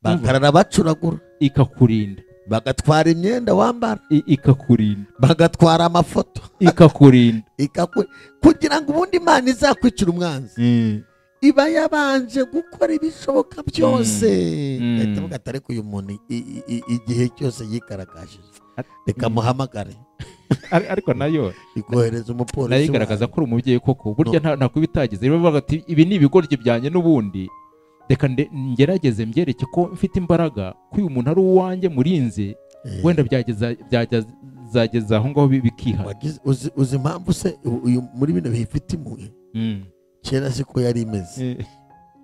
bakarara bacuragura, ikakurinda, bagatwara imyenda wambara, ikakurinda, bagatwara amafoto, ikakurinda, kugira ngo ubundi Imana izakwicira umwanzi iba yabanje gukora ibishoboka byose. Leta ivuga ati ariko uyu muntu igihe cyose yikaragashije, reka muhamagare. Ariko nayo ikohereza umupolisi, nayo igaragaza ko uri umubyeyi koko, burya nta kubitagize. Rero bavuga ati ibi ni ibigoryi byanjye n'ubundi, reka ngerageze mbyereke ko mfite imbaraga, ko uyu muntu ari uwanjye murinze, wenda byageza aho ngaho bikiha. Uzi impamvu se uyu muri bino bihe ifite impuhwe? Kera siko yari imeze.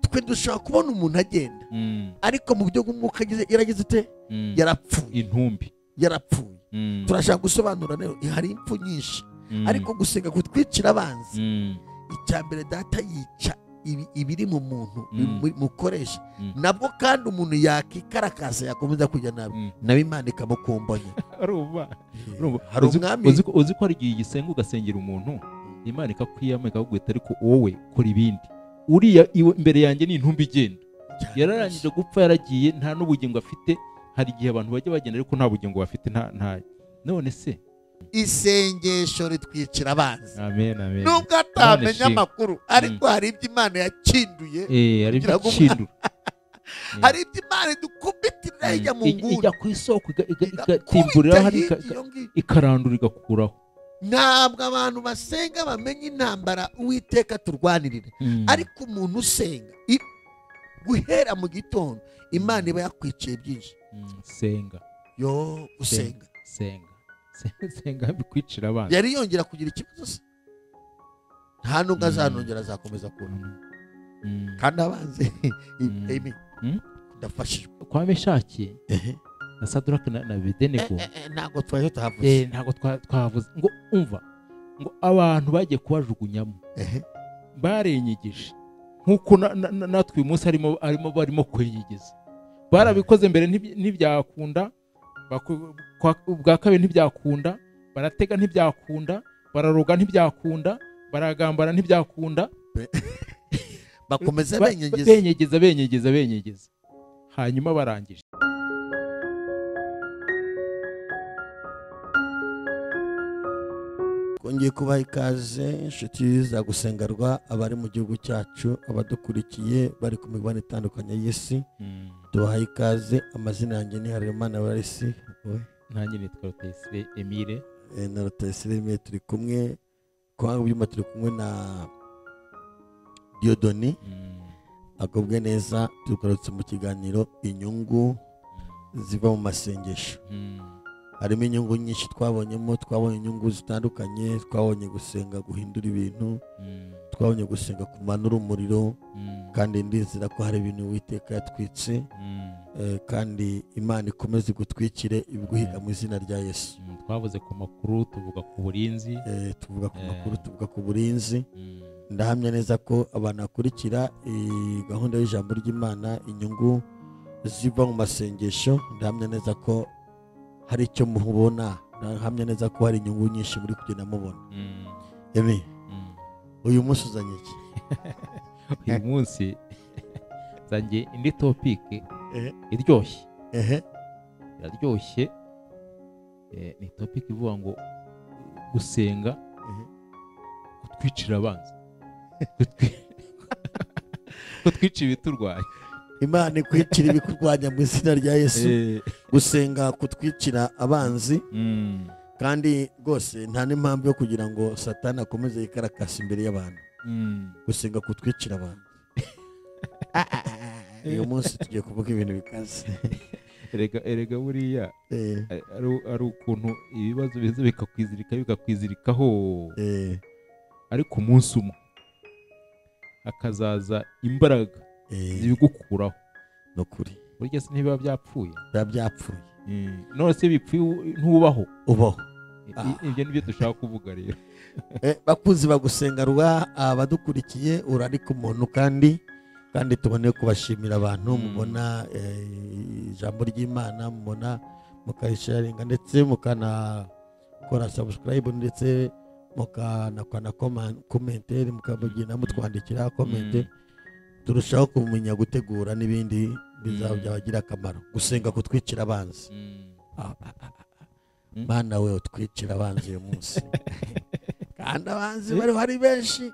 Twe dushaka kubona umuntu agenda, ariko mu buryo bw'umwuka yaragize ute? Yarapfuye. Intumbi yarapfuye. Turashaka gusobanura rero hari impfu nyinshi, ariko gusenga kutwicira abanzi, icya mbere data yica ibiri mu muntu mukoresha, nabwo kandi umuntu yakikarakasa yakomeza kujya nabi Imana ikamukumbanya. Hari umwami uzi ko hari igihe igisenga ugasengera umuntu, Imana ikakwiyama ikakubwira ariko wowe kora ibindi, uriya imbere yanjye ni intumbi igenda, yararangije gupfa, yaragiye, nta n'ubugingo afite. Hari igihe abantu bajya bagenda ariko nta bugingo bafite, nta none se isengesho ritwicira abanzi. Amen, amen. Nubwo atamenya amakuru, ariko hari ibyo Imana yakinduye, hari ibyo yakindura, hari ibyo Imana idukubitirira ijya mu nguni, ijya ku isoko igatimburira hari ikarandura igakuraho. Ntabwo abantu basenga bamenya intambara Uwiteka turwanirira, ariko umuntu usenga guhera mu gitondo Imana iba yakwiciye byinshi. Senga yo usenga, senga bikwicira abana. Yari yongera kugira ikibazo se? Nta nubwo azanongera, azakomeza kubona. Kandi abanze ndafashijwe kwa Meshaki na Sadraka na Abedenego, ntabwo twari tutavuze, ntabwo twavuze ngo umva ngo abantu bagiye kubajugunyamo barenyegeje, nkuko natwe uyu munsi barimo kwenyegeza. Barabikoze mbere ntibyakunda, bwa kabiri ntibyakunda, baratega ntibyakunda, bararoga ntibyakunda, baragambana ntibyakunda, bakomeza benyegeza, hanyuma barangije. Kongeye kubaha ikaze inshuti za Gusengerwa, abari mu gihugu cyacu, abadukurikiye bari ku migabane itandukanye y'isi, tubahaye ikaze. Amazina yanjye ni Harerimana Warisi, nanjye nitwa Rutayisire Emile. Na Rutayisire Emile turi kumwe, kwa byuma turi kumwe na Diodoni. Akobwe neza, tugarutse mu kiganiro inyungu ziva mu masengesho. Harimo inyungu nyinshi twabonyemo, twabonye inyungu zitandukanye, twabonye gusenga guhindura ibintu, twabonye gusenga kumanura umuriro, kandi ndizera ko hari ibintu Uwiteka yatwitse, kandi Imana ikomeze gutwikire ibiguhiga mu izina rya Yesu. Twavuze ku makuru, tuvuga ku burinzi, tuvuga ku makuru, tuvuga ku burinzi. Ndahamya neza ko abantu bakurikira gahunda y'ijambo ry'Imana, inyungu ziva mu masengesho, ndahamya neza ko hari icyo mubona, ndahamya neza ko hari inyungu nyinshi muri kugenda mubona. Uyu munsi uzanye iki? Uyu munsi zanjye indi topike iryoshye, iraryoshye. Ni topike ivuga ngo gusenga kutwicira abanzi, kutwicira ibiturwanya. Imana ikwicira ibikurwanya mu izina rya Yesu. Gusenga kutwicira abanzi, kandi rwose nta n'impamvu yo kugira ngo Satani akomeze yikarakasa imbere y'abantu. Gusenga kutwicira abanzi. Uyu munsi tugiye kuvuga ibintu bikaze. Erega buriya ari ukuntu ibibazo biza bikakwizirikaho, ariko umunsi umwe akazaza imbaraga zibigukuraho. Nukuri burya se ntibiba byapfuye, byapfuye. None se bipfuye ntubaho, ubaho. Ibyo nibyo dushaka kuvuga rero. Bakuzi Bagusengerwa, abadukurikiye, urarika umuntu kandi tubone kubashimira abantu mubona ijambo ry'Imana, mubona mukarisharinga, ndetse mukanakora subscribe, ndetse mukanakora commentaire, mukabagenda mutwandikira comment. Turushaho kumenya gutegura n'ibindi bizaba byabagira akamaro. Gusenga kutwicira abanzi. Mana we utwicira abanzi uyu munsi. Kandi abanzi bari hari benshi.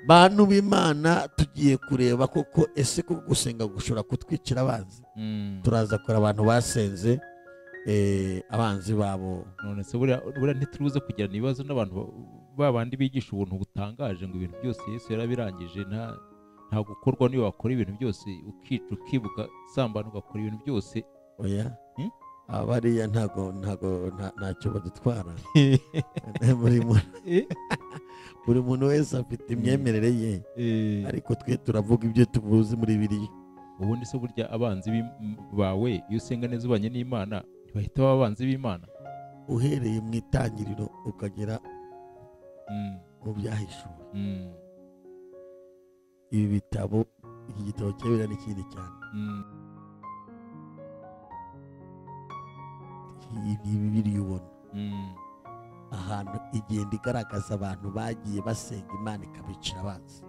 Bantu b'Imana tugiye kureba koko ese ko gusenga gushobora kutwicira abanzi. Turaza kora abantu basenze abanzi babo. None se buriya ntituruze kugirana ibibazo n'abantu babandi bigisha ubuntu butangaje ngo ibintu byose Yesu yarabirangije, nta gukorwa niyo wakora ibintu byose ukica ukibuka sambana ugakora ibintu byose. Oya abariya ntacyo badutwara. Buri muntu wese afite imyemerere ye, ariko twe turavuga ibyo tuvuze muri Bibiliya. Ubundi se burya abanzi bawe iyo usenga neza ubanye n'Imana ntibahita baba abanzi b'Imana? Uhereye mu itangiriro ukagera mu byahishuwe. Ibi bitabo, iki gitabo cyabira n'ikindi cyane. Iyi Bibiliya ubona ahantu igenda igaragaza abantu bagiye basenga Imana ikabicira abanzi.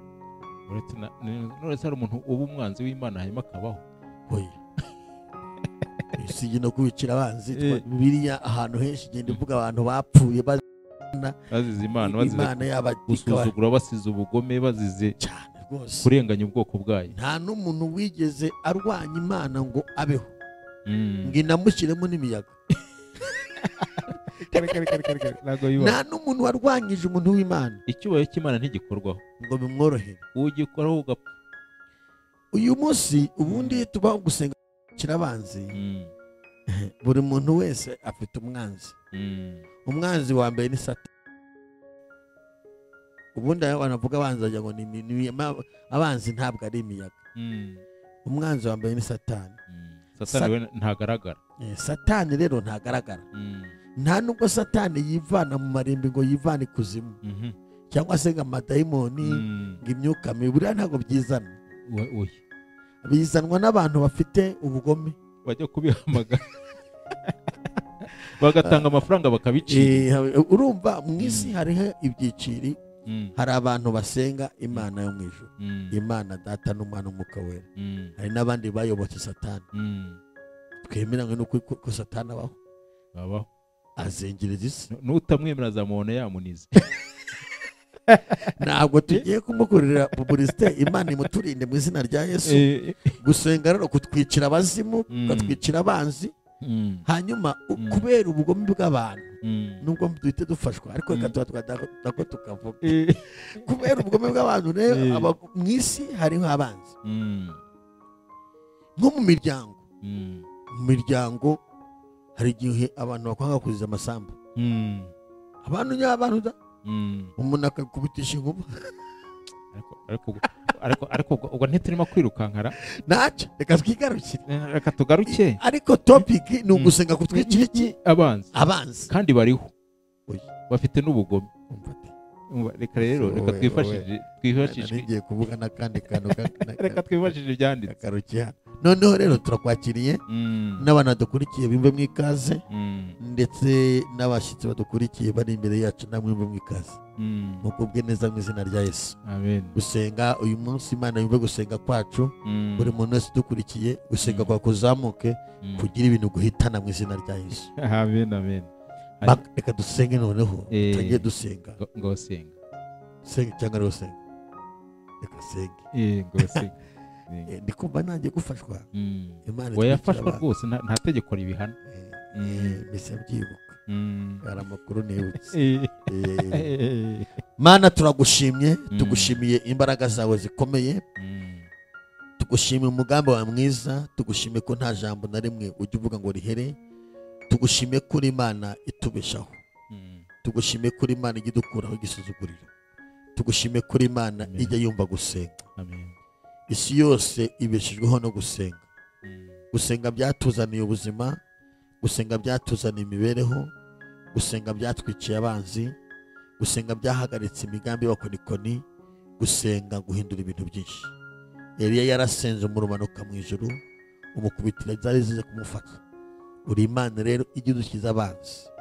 None se hari umuntu uba umwanzi w'Imana hanyuma akabaho? Oya. Si no kubicira abanzi. Bibiliya ahantu henshi igenda ivuga abantu bapfuye bazize Imana gusuzugura, basize ubugome, bazize cyane rwose kurenganya ubwoko bwayo. Nta n'umuntu wigeze arwanya Imana ngo abeho ngo inamushyiremo n'imiyaga. Nta n'umuntu warwanyije umuntu w'Imana. Icyubahiro cy'Imana ntigikorwaho ngo bimworohere, ugikoraho ugapfa. Uyu munsi ubundi tubaho gusenga kirabanzi. Buri muntu wese afite umwanzi. Umwanzi wa mbere ni Satani. Ubundi banavuga abanzi ngo ni abanzi ntabwo ari imiyaga. Umwanzi wa mbere ni Satani. Satani ntagaragara. Satani rero ntagaragara. Nta nubwo Satani yivana mu marimbi ngo yivane ikuzimu cyangwa se amadayimoni ngo imyuka mibi, buriya ntabwo byizana. Bizanwa n'abantu bafite ubugome, bajya kubihamagara bagatanga amafaranga bakabicira. Urumva mu isi hariho ibyiciri. Hari abantu basenga Imana yo mu ijuru, Imana Data n'Umwana n'Umwuka Wera. Hari n'abandi bayobotse Satani. Twemeranywe n'uko Satani abaho azengereza isi. N'utamwemera azamubona yamunize. Ntabwo tugiye kumukorera publicité. Imana imuturinde mu izina rya Yesu. Gusenga rero kutwicira abazimu, kutwicira abanzi. Hanyuma kubera ubugome bw'abantu, nubwo duhite dufashwa, ariko reka tukavuga kubera ubugome bw'abantu rero mu isi hariho abanzi. Nko mu miryango hari igihe abantu bakwanga kuziza amasambu. Abantu ny'abantu da umuntu akakubitisha inkuba. ariko ubwo ntiturimo kwirukankara. Ntacyo, reka twigarukire. Reka tugaruke. Ariko topic ni ugusenga kutwicira iki? Abanzi. Kandi bariho bafite n'ubugome. Reka rero reka twifashishije ngiye kuvuga n'akandi kantu. Reka twifashishije ibyanditse. Noneho rero turakwakiriye n'abantu badukurikiye bimve mu ikaze, ndetse n'abashyitsi badukurikiye bari imbere yacu namwe bimve mu ikaze. Mukubwe neza mu izina rya Yesu. Amen. Gusenga uyu munsi Imana yumve gusenga kwacu. Buri muntu wese dukurikiye gusenga kwa kuzamuke kugira ibintu guhitana mu izina rya Yesu. Amen. Reka dusenge noneho. Tugiye dusenga. Ngo senga. Senga cyangwa rero senga. Reka senge. Ngo senga. Ndikumva nanjye gufashwa. Imana yafashwa rwose, nta tegeko ribihana. Mbese byibuka. Hari amakuru nibutse. Mana turagushimye, tugushimiye imbaraga zawe zikomeye. Tugushimiye umugambi wawe mwiza, tugushimiye ko nta jambo na rimwe ujya uvuga ngo rihere. Tugushimiye ko uri Imana itubeshaho. Tugushimiye ko uri Imana ijya idukuraho igisuzuguriro. Tugushimiye ko uri Imana ijya yumva gusenga. Isi yose ibeshejweho no gusenga. Gusenga byatuzaniye ubuzima, gusenga byatuzaniye imibereho, gusenga byatwiciye abanzi, gusenga byahagaritse imigambi y'abakonikoni, gusenga guhindura ibintu byinshi. Eliya yarasenze umurumanuka mu ijuru, umukubitira zari zize kumufata. Uri Imana rero ijya idukiza abanzi.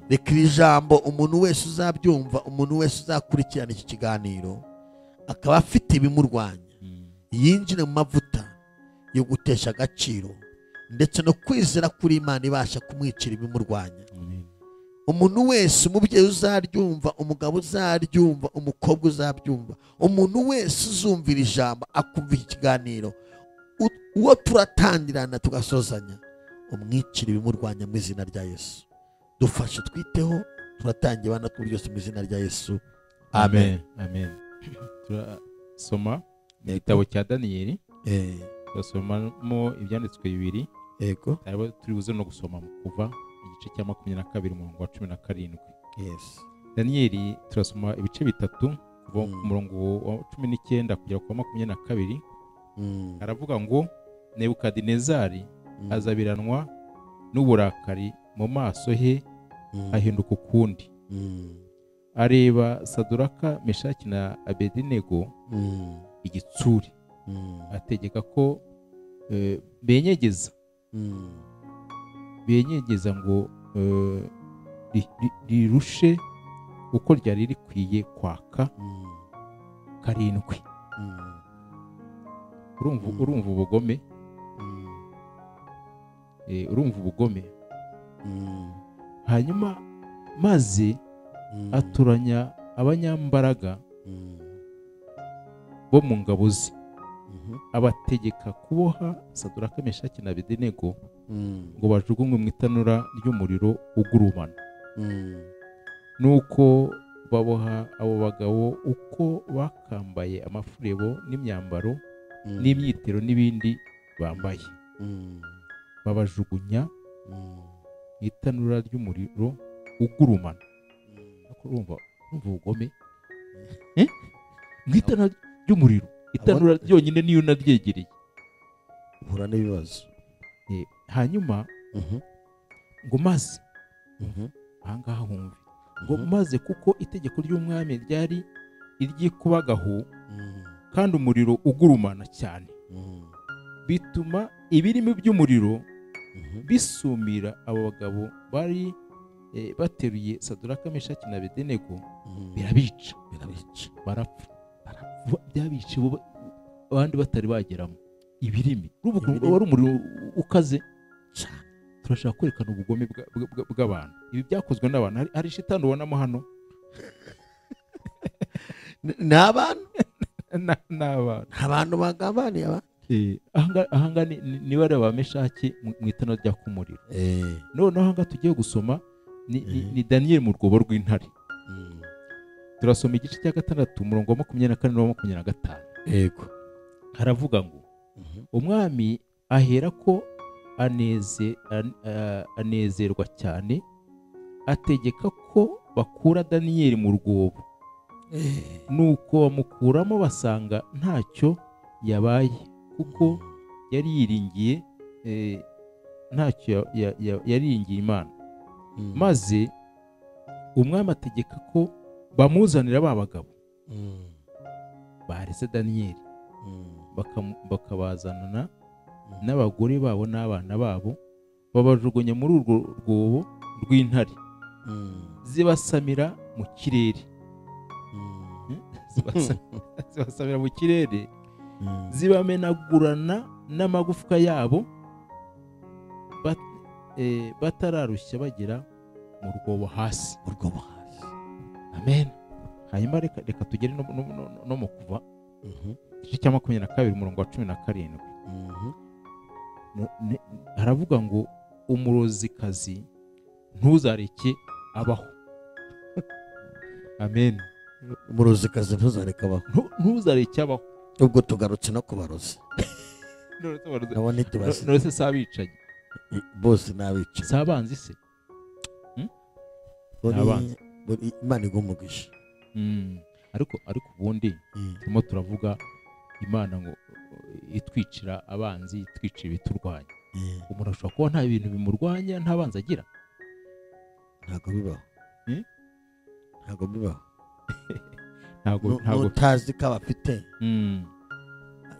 Reka iri jambo umuntu wese uzabyumva, umuntu wese uzakurikirana iki kiganiro akaba afite ibimurwanya, yinjire mu mavuta, yo gutesha agaciro ndetse no kwizera kuri Imana ibasha kumwicira ibimurwanya. Umuntu wese, umubyeyi uzaryumva, umugabo uzaryumva, umukobwa uzabyumva, umuntu wese uzumvira ijambo akumva ikiganiro, uwo turatangirana tugasozanya, umwicira ibimurwanya mu izina rya Yesu. Dufashe twiteho, turatangiye bana kuri byose mu izina rya Yesu. Amen. Amen. Turasoma mu gitabo cya Daniyeli, turasomamo ibyanditswe bibiri, yego turi buze no gusoma mu Kuva igice cya 22 umurongo wa 17. Yes. Daniyeli turasoma ibice bitatu kuva ku murongo wa 19 kugera ku 22. Aravuga ngo Nebukadinezari azabiranwa n'uburakari mu maso he, ahinduka ukundi. Areba Saduraka, Meshaki na Abedinego igitsuri, ategeka ko benyegeza ngo rirushe uko ryari rikwiye kwaka karindwi. Urumva ubugome? Urumva ubugome? Hanyuma maze aturanya abanyambaraga bo mu ngabo ze, abategeka kuboha Saduraka, Meshaki na Abedinego ngo bajugunywe mu itanura ry'umuriro ugurumana. Nuko baboha abo bagabo uko bakambaye amafurebo n'imyambaro n'imyitero n'ibindi bambaye, babajugunya mu itanura ry'umuriro ugurumana. Urumva ubugome? Mu itanura ry'umuriro, itanura ryonyine niyo naryegereye, uhura n'ibibazo. Hanyuma ngo maze ahangaha humve ngo maze kuko itegeko ry'umwami ryari iry'ikubagahu kandi umuriro ugurumana cyane, bituma ibirimi by'umuriro bisumira abo bagabo bari bateruye Saduraka, Meshaki na Abedinego, birabica barapfa, byabica abandi batari bageramo ibirimi. Wari umuriro ukaze. Turashaka kwerekana ubugome bw'abantu. Ibi byakozwe n'abantu. Hari shitani ubonamo hano? N'abantu bagabaniye abandi. Ahanga ni bari ba Meshaki mu itanura rya kumuriro. Noneho ahanga tugiye gusoma ni Daniyeli mu rwobo rw'intare. Turasoma igice cya 6 umurongo wa 24 na 25. Yego. Haravuga ngo umwami ahera ko anezerwa cyane, ategeka ko bakura Daniyeli mu rwobo. Nuko bamukuramo basanga ntacyo yabaye, kuko yari yiringiye yaringiye Imana. Maze umwami ategeka ko bamuzanira ba bagabo bareze Daniyeli, bakabazanana n'abagore babo n'abana babo, babajugunya muri urwo rwobo rw'intare, zibasamira mu kirere. Zibasamira mu kirere, zibamenagurana n'amagufwa yabo, batararushya bagera mu rwobo hasi. Amen. Hanyuma reka tugere no mu Kuva igice cya 22 umurongo wa 17. Haravuga ngo umurozikazi ntuzareke abaho. Amen. Umurozikazi ntuzareke abaho. Ntuzareke abaho. Ubwo tugarutse no kubaroza. None se sabicaye bose nabica. Sabanzi se? Imana igumugisha. Ariko ubundi turimo turavuga Imana ngo itwicira abanzi, itwicira ibiturwanya. Umuntu ashobora kuba nta bintu bimurwanya, nta banzi agira. Ntago bibaho. Ntago utazi ko abafite.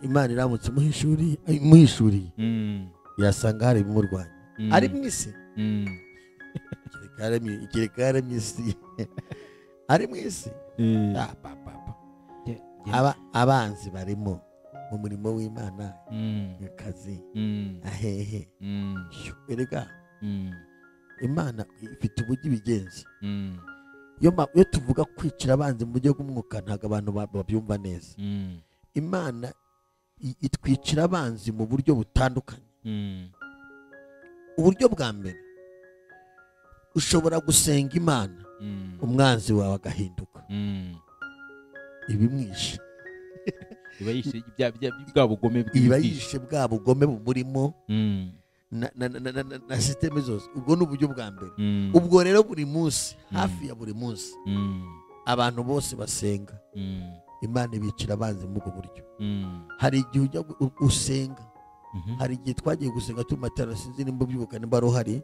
Imana iramutse muhishuriye yasanga hari ibimurwanya. Ari mu isi. Ikirikare mu isi. Ari mu isi. Abanzi barimo mu murimo w'Imana, mu kazi, ahehe. Erega Imana ifite uburyo ibigenza. Iyo tuvuga kwicira abanzi mu buryo bw'umwuka ntabwo abantu babyumva neza. Imana itwicira abanzi mu buryo butandukanye. Uburyo bwa mbere, ushobora gusenga Imana umwanzi wawe agahinduka ibimwishe, iba yishe bwa bugome bumurimo na sisiteme zose. Ubwo ni uburyo bwa mbere. Ubwo rero buri munsi, hafi ya buri munsi, abantu bose basenga Imana ibicira abanzi mu ubwo buryo. Hari igihe ujya usenga, hari igihe twagiye gusenga turi matara, sinzi nimba ubyibuka nimba ruhari,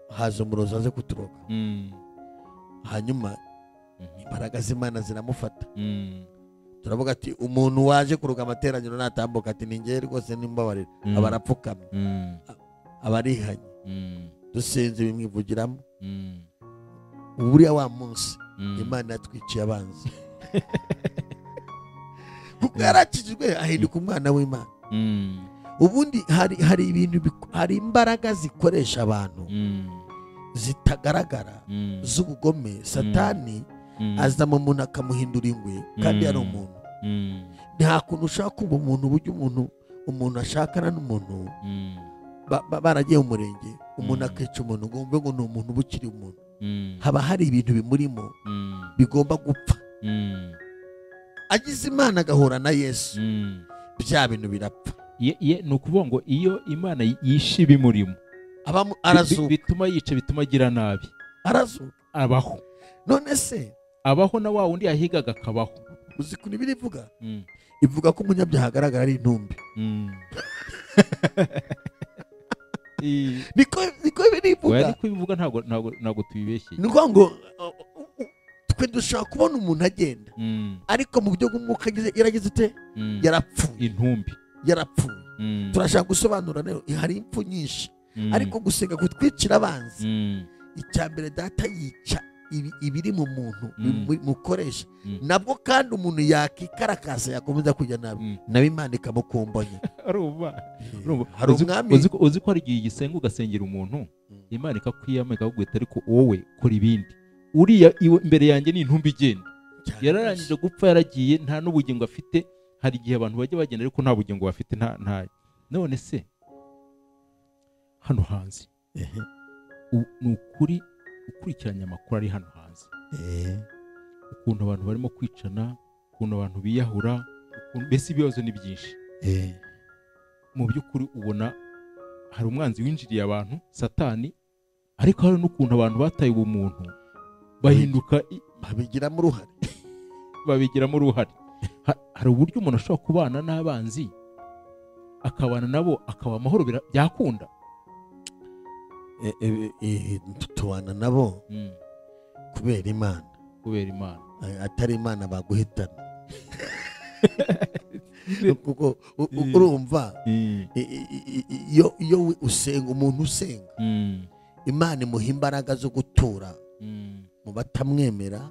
haza umurozi aze kuturoga, hanyuma imbaraga z'Imana ziramufata. Turavuga ati umuntu waje kuruga amateraniro natambuka ati ninjye rwose nimbabarira, abarapfukamye, abarihanye, dusenze bimwivugiramo. Uburiya wa munsi Imana yatwiciye abanzi kuko yarakijijwe ahinduka umwana w'Imana. Ubundi hari ibintu, hari imbaraga zikoresha abantu zitagaragara z'ubugome. Satani aza mu muntu akamuhindura ingwe kandi ari umuntu. Nta kuntu ushaka kumva umuntu, uburyo umuntu ashakana n'umuntu baragiye mu murenge, umuntu akica umuntu ngo wumve ngo ni umuntu uba ukiri umuntu. Haba hari ibintu bimurimo bigomba gupfa. Agize Imana agahura na Yesu, bya bintu birapfa. Ni ukuvuga ngo iyo Imana yishe ibimurimo arazuka, bituma yica, bituma agira nabi, arazuka, abaho. None se abaho na wa wundi yahigaga akabaho. Uzi ko Bibiliya ivuga, ivuga ko umunyabyaha agaragara ari intumbi. Niko Bibiliya ivuga. Niko bivuga, ntabwo tubibeshye. Ni ukuvuga ngo twe dushaka kubona umuntu agenda, ariko mu buryo bw'umwuka yarageze ute? Yarapfuye. Intumbi yarapfuye. Turashaka gusobanura rero, hari impfu nyinshi, ariko gusenga kutwicira abanzi, icya mbere data yica ibiri mu muntu mukoresha nabwo, kandi umuntu yakikarakasa yakomeza kujya nabi, nawe Imana ikamukumbanya. Hari umwami uzi ko hari igihe igisenga ugasengera umuntu, Imana ikakwiyama ikakubwira ariko wowe kora ibindi. Uriya imbere yanjye ni intumbi igenda, yararangije gupfa, yaragiye, nta n'ubugingo afite. Hari igihe abantu bajya bagenda ariko nta bugingo bafite, nta. None se hano hanze ni ukuri ukurikiranye amakuru ari hano hanze, ukuntu abantu barimo kwicana, ukuntu abantu biyahura, mbese ibibazo ni byinshi. Mu by'ukuri ubona hari umwanzi winjiriye abantu, Satani, ariko hari n'ukuntu abantu bataye ubumuntu bahinduka, babigiramo uruhare. Hari uburyo umuntu ashobora kubana n'abanzi, akabana nabo, akaba amahoro, byakunda. Tubana nabo kubera Imana, atari Imana baguhitana. Kuko urumva, iyo usenga, umuntu usenga Imana imuha imbaraga zo gutura mu batamwemera,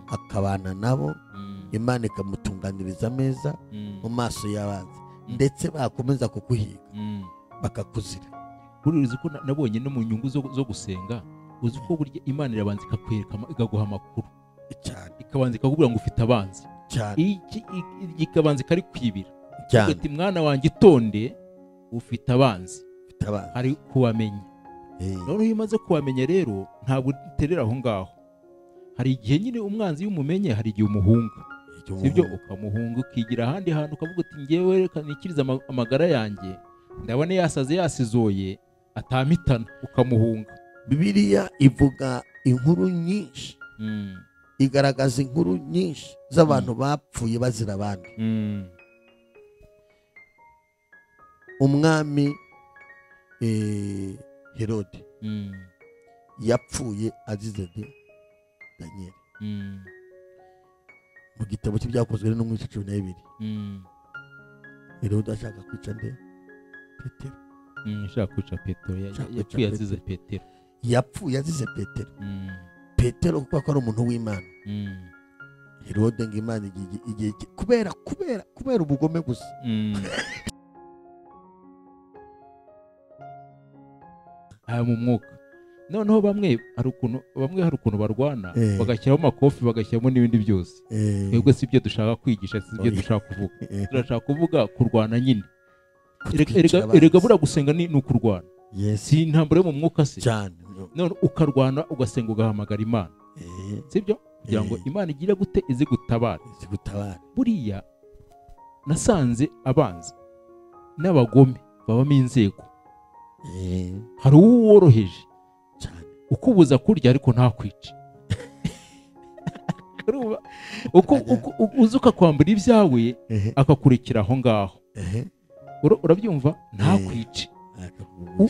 akabana nabo, Imana ikamutunganiriza ameza mu maso y'abanzi, ndetse bakomeza kukuhiga bakakuzira. Uzi ko nabonye no mu nyungu zo gusenga, uzi ko burya Imana irabanza ikakwereka, ikaguha amakuru cyane, ikabanza ikakubwira ngo ufite abanzi cyane, ikabanza ikari kwibira cyane, ati mwana wanjye itonde, ufite abanzi, hari kubamenya. Noneho iyo umaze kubamenya rero, ntabwo uterera aho ngaho. Hari igihe nyine umwanzi iyo umumenye, hari igihe umuhunga, sibyo? Ukamuhunga, ukigira ahandi hantu, ukavuga ati ngewe reka nikiriza amagara yanjye, ndabona yasaze yasizoye, atamitana, ukamuhunga. Bibiliya ivuga inkuru nyinshi, igaragaza inkuru nyinshi z'abantu bapfuye bazira abandi. Umwami Herode yapfuye azize Daniel. Mu gitabo cy'ibyakozwe no mu 12, Herode ashaka kwica Petero. Ashaka kwica Petero, yapfuye azize Petero. Yapfuye azize Petero. Petero kuko ari umuntu w'Imana. Herode ngo Imana igihe kubera ubugome gusa. mu mwuka noneho bamwe hari ukuntu barwana bagashyiraho amakofi bagashyiramo n'ibindi byose. Twebwe si ibyo dushaka kwigisha, si ibyo dushaka kuvuga. Turashaka kuvuga kurwana nyine. Erega buriya gusenga ni ukurwana. Si intambara yo mu mwuka se none ukarwana ugasenga ugahamagara Imana, sibyo kugira ngo Imana igire gute izi gutabara. Buriya nasanze abanzi n'abagome babamo inzego. Hari uwo woroheje ukubuza kurya ariko ntakwice, uzi ukakwambura ibyawe akakurekera aho ngaho, urabyumva, ntakwice.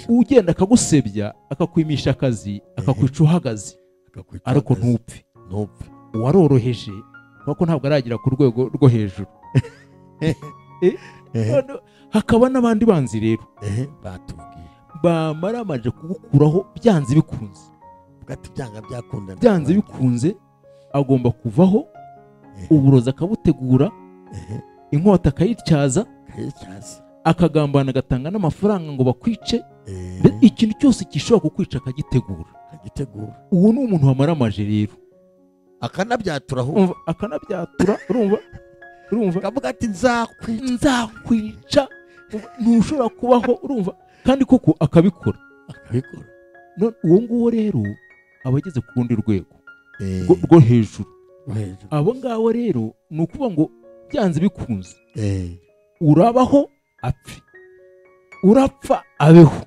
Ugenda akagusebya akakwimisha akazi akakwica uhagaze ariko ntupfe. Waroroheje kuko ntabwo aragera ku rwego rwo hejuru. Hakaba n'abandi banzi rero bamara amaje kugukuraho byanze bikunze, byanze bikunze agomba kuvaho. Uburozi akabutegura, inkota akayityaza, akagambana agatanga n'amafaranga ngo bakwice. Ikintu cyose gishobora kukwica akagitegura. Uwo ni umuntu wamara amaje rero, akanabyatura, urumva kavuga ati nzakwica, ntushobora kubaho, urumva, kandi koko akabikora. Uwo nguwo rero aba ageze ku rundi rwego rwo hejuru. Abo ngabo rero ni ukuvuga ngo byanze bikunze urabaho apfe, urapfa abeho.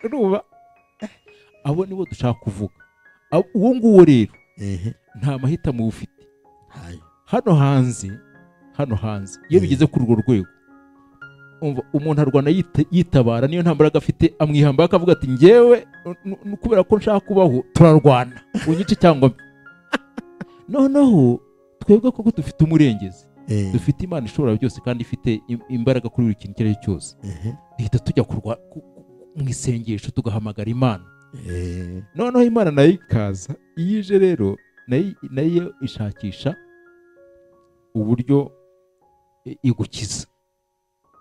Urumva, abo nibo dushaka kuvuga. Uwo nguwo rero nta mahitamo ufite. Hano hanze iyo bigeze kuri urwo rwego, umuntu arwana yitabara, niyo nta mbaraga afite amwihamba akavuga ati ngewe kubera ko nshaka kubaho turarwana unyice cyangwa noneho twebwe koko dufite umurengezi, dufite Imana ishobora byose kandi ifite imbaraga kuri buri kintu icyo ari cyo cyose. Duhita tujya mu isengesho tugahamagara Imana. Noneho Imana nayo ikaza, iyo ije rero nayo ishakisha uburyo igukiza,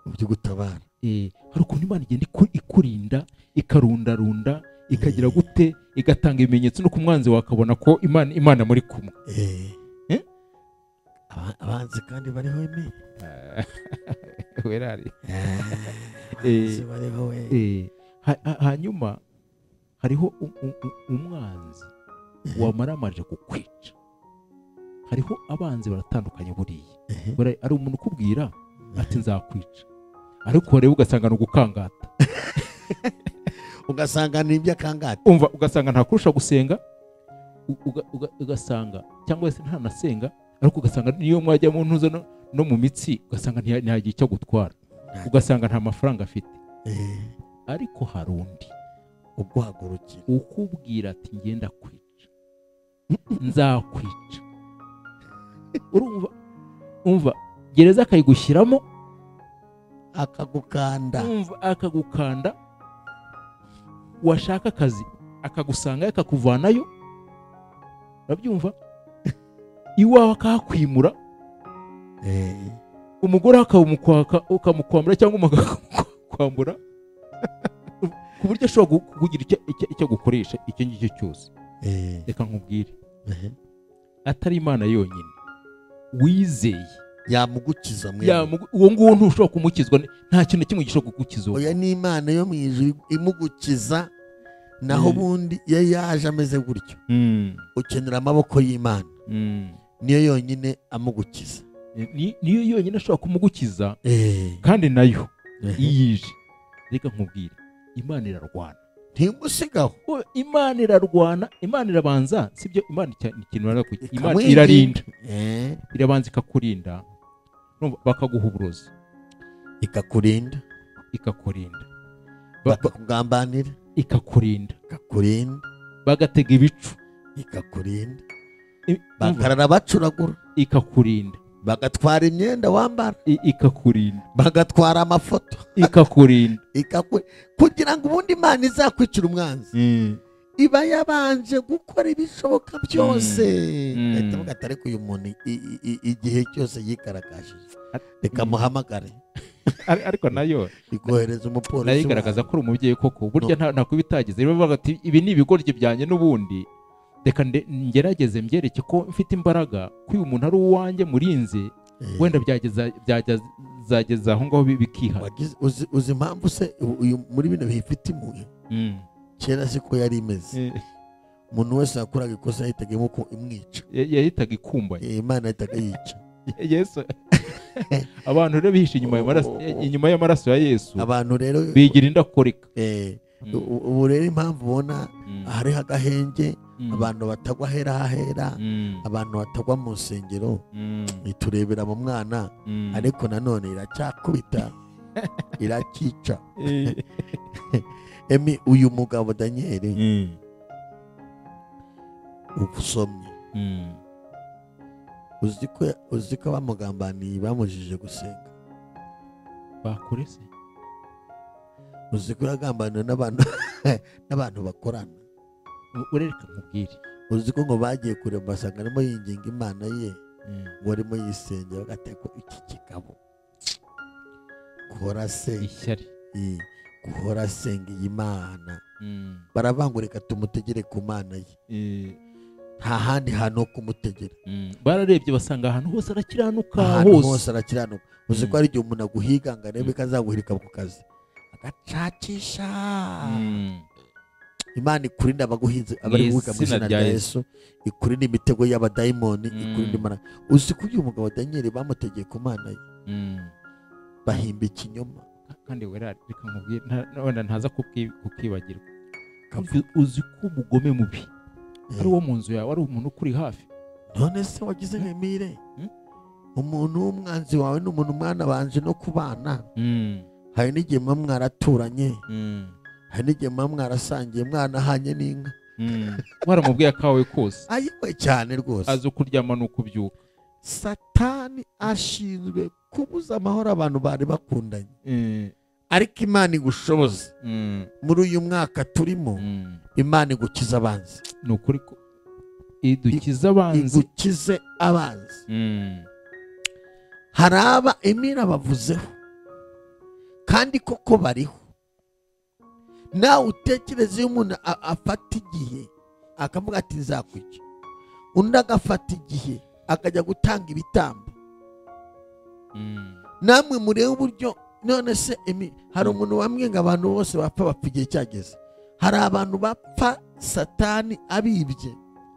uburyo gutabara. Hari ukuntu Imana igenda ikurinda, ikarundarunda, ikagira gute, igatanga ibimenyetso no ku mwanzi wakabona ko Imana muri kumwe. Abanzi kandi bariho ime werari. Bariho we. Hanyuma hariho umwanzi wamara amaje kukwica. Hariho abanzi baratandukanye buriya. Ari umuntu ukubwira ati nzakwica, ariko wareba ugasanga n'ugukangata. Ugasanga n'ibyo akangata. Umva, ugasanga ntakurusha gusenga, ugasanga cyangwa se ntanasenga, ariko ugasanga niyo mwajya mu ntuzo no mu mitsi ugasanga ntiyagiye icyo gutwara, ugasanga nta mafaranga afite. Ariko hari undi uguhagurukira ukubwira ati ngenda kwica, nzakwica. Umva, gereza akayigushyiramo, akagukanda, washaka akazi akagusanga akakuvanayo, urabyumva, iwawe akahakwimura, umugore ukamukwambura cyangwa ukamukwambura, ku buryo ashobora kugira icyo gukoresha icyo ngicyo cyose. Reka nkubwire, atari Imana yonyine wizeye yamugukiza. Uwo nguwo ntushobora kumukizwa, nta kintu kimwe gishobora kugukiza. Oya ni Imana yo mu ijuru imugukiza. Naho ubundi iyo yaje ameze gutyo, ukenera amaboko y'Imana. Niyo yonyine amugukiza, niyo yonyine ashobora kumugukiza. Kandi nayo yije, reka nkubwire, Imana irarwana, ntimusigaho. Imana irarwana, Imana irabanza, sibyo? Imana ikintu Imana irarinda, irabanza ikakurinda, bakaguha uburozi, ikakurinda, bakakugambanira, ikakurinda, bagatega ibicu, ikakurinda, bakarara bacuragura, ikakurinda, bagatwara imyenda wambara, ikakurinda, bagatwara amafoto, ikakurinda, kugira ngo ubundi Imana izakwicira umwanzi. iba yabanje gukora ibishoboka byose ahita avuga ati ariko uyu muntu igihe cyose yigaragashije reka muhamagare. ariko nayo ikohereza umupolisi nayo igaragaza ko uri umubyeyi koko burya nta kubitagize. Rero bavuga ati ibi ni ibigoryi byanjye n'ubundi reka ngerageze mbyereke ko mfite imbaraga ko uyu muntu ari uwanjye murinze wenda byageza aho ngaho bikiha. uzi impamvu se uyu muri bino bifite impuhwe kera siko yari imeze. umuntu wese yakoraga ikosa yahitaga imwica, yahitaga ikumba, Imana yahitaga yica. Yesu abantu rero bihishe inyuma y'amaraso ya Yesu, abantu rero bigira indakoreka. ubu rero impamvu ubona hariho agahenge, abantu batagwa hera abantu batagwa mu nsengero iturebera mu mwana, ariko nanone iracyakubita irakica. Emi uyu mugabo Daniel usomye uzi ko bamugambaniye bamujije gusenga bakure se, uzi ko yagambaniwe n'abantu bakorana. urereka mubwire, uzi ko ngo bagiye kure basanga arimo yinginga Imana ye ngo arimo yisengera bagateko iki kigabo guhora se ishyari guhora asenga Imana. Baravangurika tumutegere ku Mana ye, nta handi hantu ho kumutegera. Bararebye basanga ahantu hose arakiranuka, hose arakiranuka. uzi ko ari igihe umuntu aguhiga ngo arebe ko azaguhirika ku kazi agacacisha. Imana ikurinda abaguhinze abari guhiga mu izina rya Yesu, ikurinda imitego y'abadayimoni, ikurinda Imana. Uzi ko uyu mugabo Daniel bamutegeye ku Mana ye bahimba ikinyoma. Kandi wera reka nkubwire wenda ntaza kukibagirwa, uzi ko umugome mubi ari wo mu nzu yawe, ari umuntu ukuri hafi. None se wagize nk'Emile umuntu w'umwanzi wawe n'umuntu mwana banje no kubana, hari n'igihe muba mwaraturanye, hari n'igihe muba mwarasangiye mwanahanye n'inka, waramubwiye akawe kose ayiwe cyane rwose, azi ukuryama n'ukubyuka. Satani ashinzwe kubuza amahoro abantu bari bakundanye, ariko Imana igushoboza muri uyu mwaka turimo. Imana igukiza abanzi, ni ukuri ko idukiza abanzi, igukize abanzi. hari aba Emile bavuzeho kandi koko bariho. Nawe utekereze iyo umuntu afata igihe akavuga ati nzakwica, undi agafata igihe akajya gutanga ibitambo. Namwe murebe uburyo. None se hari umuntu wambwiye ngo abantu bose bapfa bapfa igihe cyageze. Hari abantu bapfa Satani abibye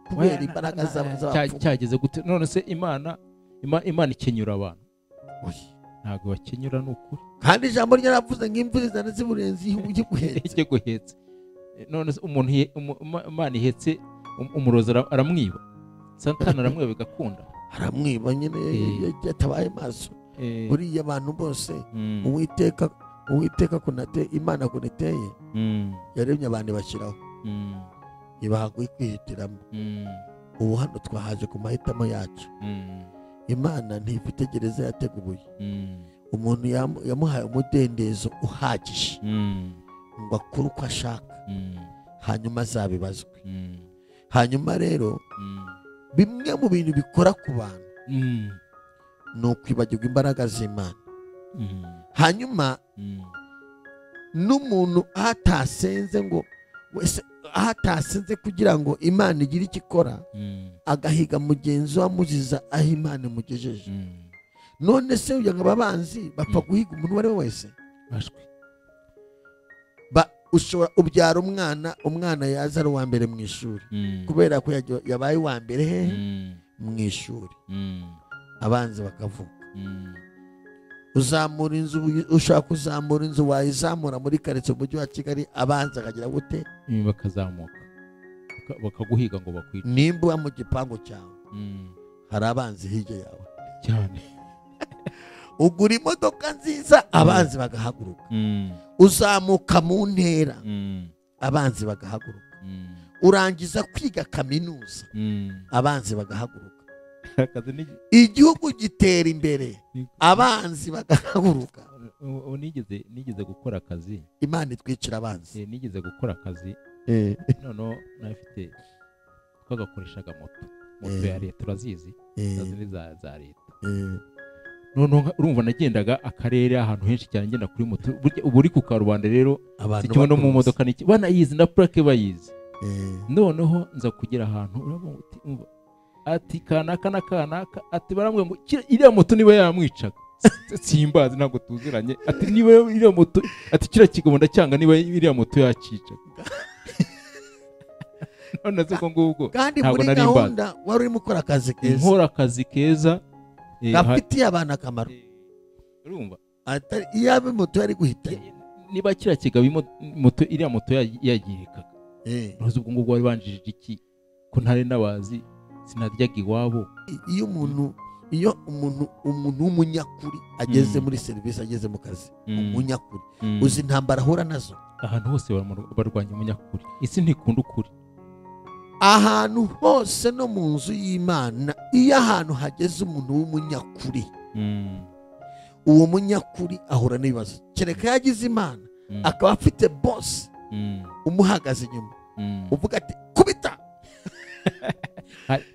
kubera imbaraga z'abapfumu. Cyageze gute? None se Imana ikenyura abantu? Ntabwo bakenyura, ni ukuri. Kandi ijambo ryaravuze ngo imvura izana ziburenze igiguhetse. None se umuntu Imana ihetse umurozi aramwiba, Satani aramwiba bigakunda, aramwiba nyine yatabaye maso. Buriya abantu bose Uwiteka kunate Imana kuneteye yaremye abantu bashyiraho ibaha kwihitiramo. Ubu hano twahaje ku mahitamo yacu. Imana ntifite gereza yateguye. Umuntu yamuhaye umudendezo uhagije ngo akore uko ashaka, hanyuma azabibazwe. Hanyuma rero bimwe mu bintu bikora ku bantu ni ukwibagirwa imbaraga z'Imana. Hanyuma n'umuntu ahatasenze ngo wese ahatasenze kugira ngo Imana igire icyo ikora, agahiga mugenzi we amuziza aho Imana imugejeje. None se uyu ngo ababanzi bapfa guhiga umuntu uwo ari we wese? Ushobora ubyara umwana yaza ari uwa mbere mu ishuri kubera ko yabaye uwa mbere mu ishuri, abanzi bakavuga. Uzamura inzu, ushaka kuzamura inzu wayizamura muri karitsiye umujyi wa Kigali, abanzi akagira gute? Bakazamuka bakaguhiga ngo bakwice. Nimba uba mu gipangu cyawe hari abanzi hirya yawe cyane. Ugura imodoka nziza, abanzi bagahaguruka. Uzamuka mu ntera, abanzi bagahaguruka. Urangiza kwiga kaminuza, abanzi bagahaguruka. Igihugu gitera imbere, abanzi bagahaguruka. Nigeze gukora akazi, Imana itwicira abanzi. Nigeze gukora akazi noneho nafite twagakoreshaga moto ya leta urazizi zazindi za leta noneho urumva nagendaga akarere ahantu henshi cyane ngenda kuri moto ubu uri ku karubanda rero sikimwe no mu modoka niki banayizi na plaque bayizi noneho nza kugera ahantu urumva ati kanaka ati barambwe ngo iriya moto niba yamwicaga simbazi ntabwo tuziranye ati niba iriya moto ati kira kigabo ndacyanga niba iriya moto yacica none se ko ngubwo kandi muri gahunda wari urimo ukora akazi keza nkora akazi keza gafitiye abantu akamaro urumva atari iyo moto yari guhita niba kira kigabo moto iriya moto yagirikaga ntuzi ubwo ngubwo wari banjije iki ko ntare nabazi sinaryaga iwabo iyo umuntu w'umunyakuri ageze muri serivisi ageze mu kazi umunyakuri uzi intambara ahura nazo ahantu hose barwanya umunyakuri isi ntikunda ukuri ahantu hose no mu nzu y'Imana iyo ahantu hageze umuntu w'umunyakuri uwo munyakuri ahura n'ibibazo kereka yagize Imana akaba afite boss umuhagaze inyuma uvuga ati kubita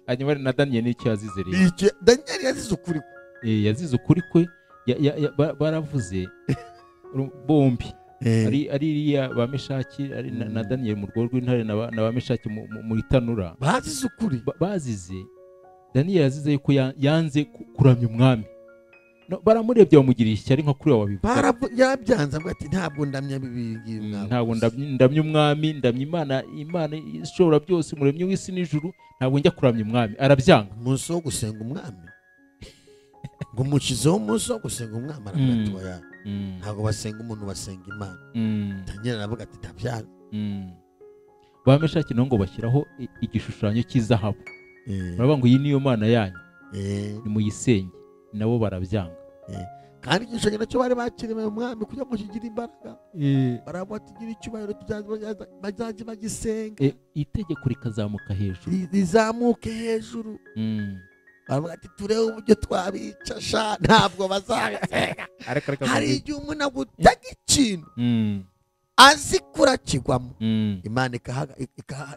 hanyuma na Daniel n'icyo yazize rero Daniel yazize ukuri yazize ukuri kwe baravuze bombi ari ba Meshaki ari na Daniel mu rwo rw'intare na ba Meshaki muri tanura bazize ukuri bazize Daniel yazize yuko yanze kuramya umwami baramurebye bamugiriye ishyari nka kuri wabivuga yabyanze avuga ati ntabwo ndamya bibiri ntabwo ndamya umwami ndamya Imana ishobora byose muremye w'isi n'ijuru ntabwo njya kuramya umwami arabyanga umunsi wo gusenga umwami ngo umukizeho umunsi wo gusenga umwami arabatuya ntabwo basenga umuntu basenga Imana Daniel aravuga ati ndabyanga ba Meshaki no ngo bashyiraho igishushanyo cy'izahabu baravuga ngo iyi niyo Mana yanyu ni muyisenge nabo barabyanga kandi igishushanyo nacyo bari bakiriye umwami kugira ngo kigire imbaraga baravuga ati gira icyubahiro bazajye bagisenga itegeko rikazamuka hejuru rizamuke hejuru baravuga ati turebe uburyo twabica ntabwo bazabisenga hari igihe umuntu agutega ikintu azi kurakigwamo Imana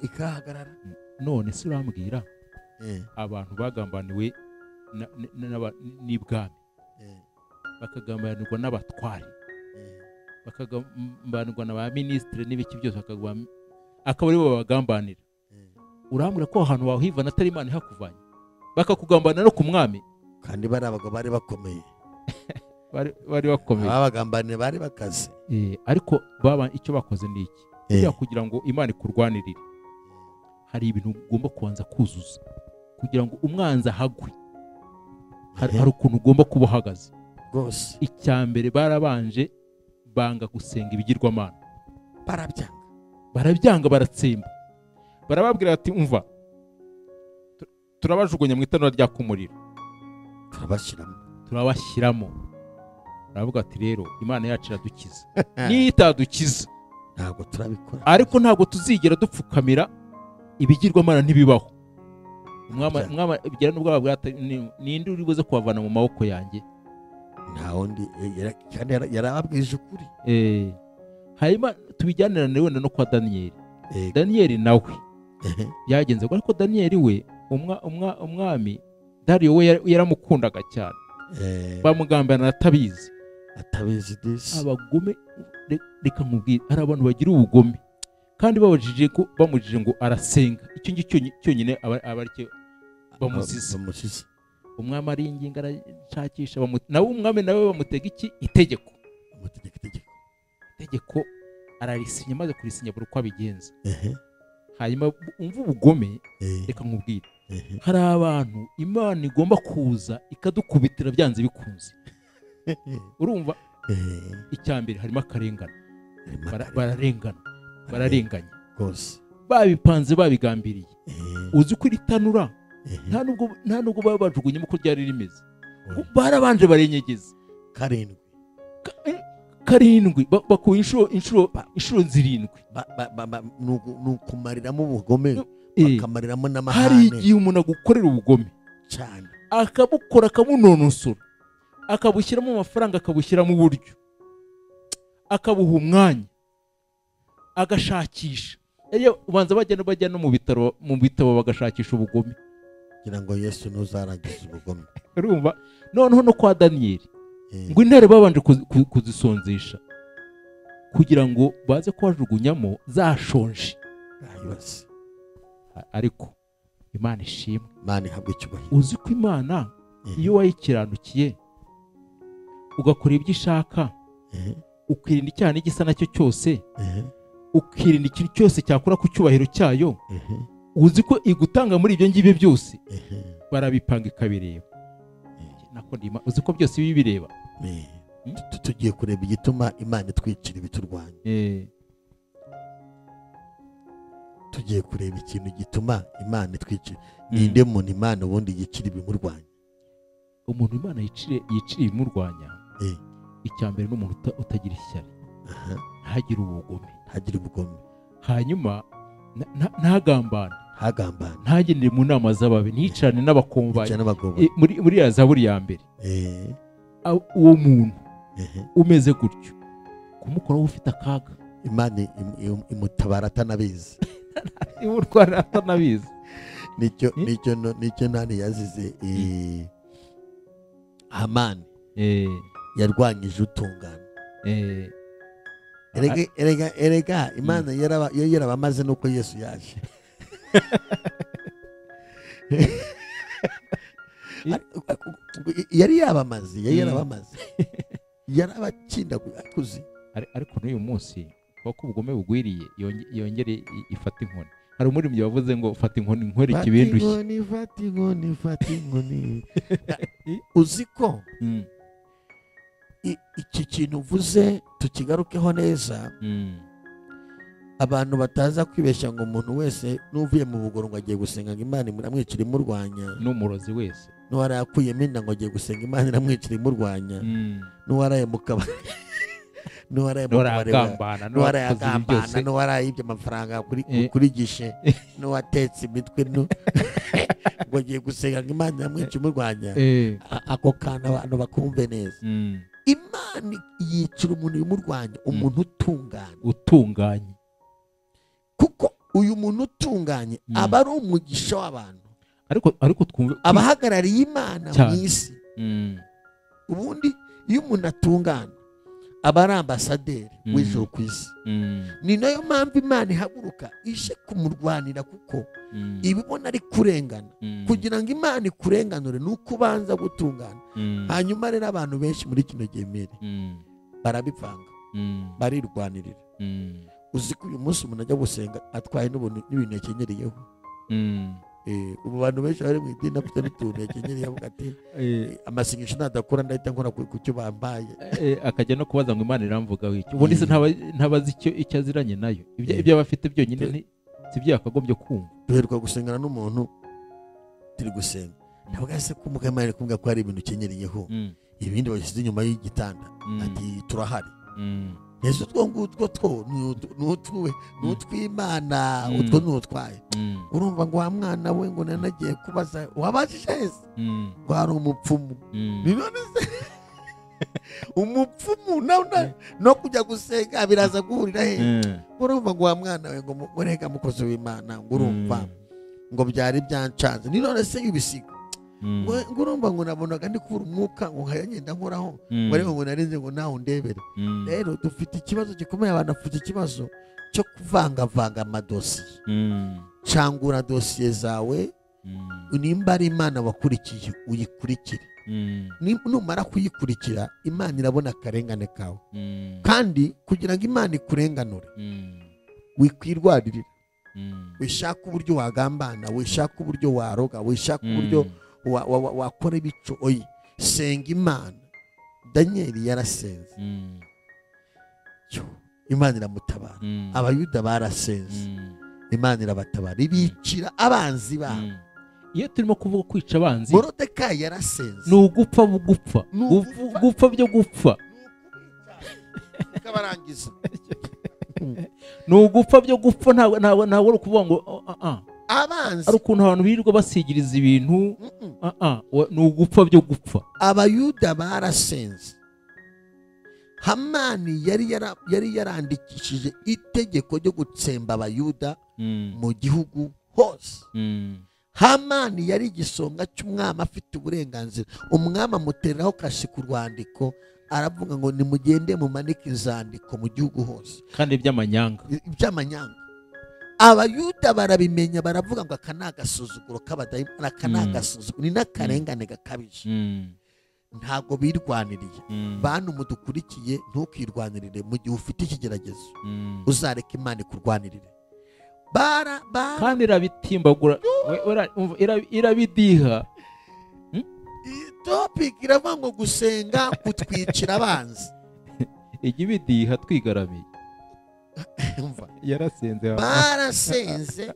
ikahagarara none se urambwira abantu bagambaniwe n'ibwami bakagambanirwa n'abatwari bakagambanirwa na ba minisitiri n'ibiki byose akaba aribo babagambanira urambwira ko ahantu wahivana atari Imana ihakuvanye bakakugambanira no ku mwami kandi bari abagabo bari bakomeye bari bakomeye abagambanira bari bakaze ariko icyo bakoze ni iki kugira ngo Imana ikurwanirire hari ibintu ugomba kubanza kuzuza kugira ngo umwanzi ahagwe hari ukuntu ugomba kuba uhagaze rwose icya mbere barabanje banga gusenga ibigirwamana barabyanga baratsemba barababwira ati umva turabajugunya mu itanura ryaka umuriro turabashyiramo baravuga ati rero Imana yacu iradukiza niyo itadukiza ntabwo turabikora ariko ntabwo tuzigera dupfukamira ibigirwamana ntibibaho umwami bigera n'ubwo babwira ati ninde uri buze kubavana mu maboko yanjye nta wundi kandi yarababwije ukuri hanyuma tubijyanirane wenda no kwa Daniel nawe byagenze ariko Daniel we umwami Dariyo we yaramukundaga cyane bamugambana atabizi abagome reka nkubwire hari abantu bagira ubugome kandi bamujije ngo arasenga icyo ngicyo cyonyine aba aricyo bamuziza umwami aringinga arashakisha nawe umwami nawe bamutega iki itegeko ararisinya maze kurisinya buri uko abigenza hanyuma umva ubugome reka nkubwire hari abantu Imana igomba kuza ikadukubitira byanze bikunze urumva icyambere harimo akarengane bararenganya babipanze babigambiriye uzi ko iritanura nta nubwo baba bajugunyemo uko ryari rimeze barabanje barenyegeza karindwi bakuye inshuro zirindwi ni ukumariramo ubugome bakamariramo n'amahane hari igihe umuntu agukorera ubugome cyane akabukora akamunonosora akabushyiramo amafaranga akabushyiramo uburyo akabuha umwanya agashakisha ubanza bajya no mu bitabo bagashakisha ubugome kugira ngo Yesu ntuzaragize ubugome. urumva noneho no kwa Daniyeli ngo intare babanje kuzisonzesha kugira ngo baze kubajugunyamo zashonje. Ariko Imana ishimwe, Imana ihabwe icyubahiro. uzi ko Imana iyo wayikiranukiye ugakora ibyo ishaka, ukirinda icyaha n'igisa nacyo cyose, ukirinda ikintu cyose cyakora ku cyubahiro cyayo, uzi ko igutanga muri ibyo ngibyo byose, barabipanga ikabireba. Uzi ko byose ibi bireba. Tugiye kureba igituma Imana itwicira ibiturwanya. Tugiye kureba ikintu gituma Imana itwicira. Ninde muntu Imana ubundi yicira ibimurwanya? Umuntu Imana yicira ibimurwanya, icya mbere n'umuntu utagira ishyari, ntagire ubugome, hanyuma ntagambane, ntagendere mu nama z'ababi, ntiyicarane n'abakombanyi. Muri ya Zaburi ya mbere, uwo muntu umeze gutyo kumukoraho ufite akaga, Imana imutabara atanabizi. imurwara atanabizi. Nicyo nani yazize Hamani yarwanyije utungana. Erega Imana yarabamaze nuko Yesu yaje. yari yarabamaze yarabakinda akuzi. Ariko n'uyu munsi kuko ubugome bugwiriye yongere ifata inkoni. Hari umuririmbyi wavuze ngo fata inkoni nkore ikibindushye. Fata inkoni. Uzi ko iki kintu uvuze tukigarukeho neza, abantu bataza kwibeshya ngo umuntu wese n'uvuye mu bugoro ngo agiye gusenga ngo Imana iramwicira imurwanya, n'umurozi wese n'uwarayakuyemo inda ngo agiye gusenga Imana iramwicira imurwanya, n'uwaraye mu kabari, n'uwarayagambana, n'uwarayibye amafaranga kuri gishe, n'uwatetse imitwe ngo agiye gusenga ngo Imana iramwicira imurwanya. Ako kantu abantu bakumve neza. Imana yicira umuntu imurwanya, umuntu utunganye. Kuko uyu muntu utunganye aba ari umugisha w'abantu, ariko twumve abahagarariye Imana mu isi. Ubundi iyo umuntu atungana aba ari ambasaderi w'ijuru ku isi. Ni nayo mpamvu Imana ihaguruka ije kumurwanira, kuko ibibona ari kurengana. Kugira ngo Imana ikurenganure ni uko ubanza gutungana. Hanyuma rero abantu benshi muri kino gihe barabivanga, barirwanirira. Uzi ko uyu munsi umuntu ajya gusenga atwaye n'ibintu yakenyereyeho. Ubu bantu benshi bari mu idini afite n'utuntu yakenyereye, avuga ati amasengesho nadakora ndahita nkora ku cyo bambaye. Akajya no kubaza ngo Imana iramvugaho iki. Ubundi se ntabazi icyo aziranye nayo. Ibyo aba afite byonyine si byo yakagombye kumva. Duheruka gusengana n'umuntu turi gusenga, ntabwo ase kumbuka Imana iri kumbwira ko hari ibintu ukenyereyeho, ibindi bashyize inyuma y'igitanda. Ati turahari. Yesu utwo n'utw'Imana, utwo n'utwaye. Urumva ngo wa mwana we ngo nanagiye kubaza wabajije Yesu ngo hari umupfumu. None se umupfumu no kujya gusenga biraza guhurira he? Urumva ngo wa mwana we ngo murega mukozi w'Imana, ngo urumva ngo byari byancanze. None se ibisigo ngo urumva ngo nabonaga ndi kubura umwuka ngo nkayagenda nkoraho, ngo ariko ngo narinze ngo nawe undebere. Rero dufite ikibazo gikomeye, abantu bafite ikibazo cyo kuvangavanga amadosiye. Cangura dosiye zawe, nimba ari Imana wakurikiye uyikurikire. Numara kuyikurikira Imana irabona akarengane kawe. Kandi kugira ngo Imana ikurenganure wikwirwaririra, wishaka uburyo wagambana, wishaka uburyo waroga, wishaka uburyo wakora ibico. Oyi, senga Imana. Daniyeli yarasenze, Imana iramutabara. Abayuda barasenze, Imana irabatabara, ibicira abanzi babo. Iyo turimo kuvuga kwica abanzi, Morodekayi yarasenze, ni ugupfa bugupfa, gupfa byo gupfa, kabarangiza. Ni ugupfa byo gupfa. Ntabwo uri kuvuga ngo abanzi ari ukuntu abantu birirwa basigiriza ibintu. Ni ugupfa byo gupfa. Abayuda barasenze, Hamani yari yarandikishije itegeko ryo gutsemba abayuda mu gihugu hose. Hamani yari igisonga cy'umwami afite uburenganzira. Umwami amutereraho kashi ku rwandiko, aravuga ngo nimugende mumanike inzandiko mu gihugu hose, kandi iby'amanyanga. Abayuda barabimenya, baravuga ngo aka ni agasuzuguro k'abadayimoni, aka ni agasuzuguro, ni n'akarengane gakabije. Ntabwo birwaniriye. Bantu mudukurikiye, ntukirwanirire mu gihe ufite ikigeragezo. Uzareka Imana ikurwanirire. Kandi irabitimbagura, irabidiha. Topic iravuga ngo gusenga kutwicira abanzi. Ijya ibidiha twigaramiye. Yarasenze. Barasenze.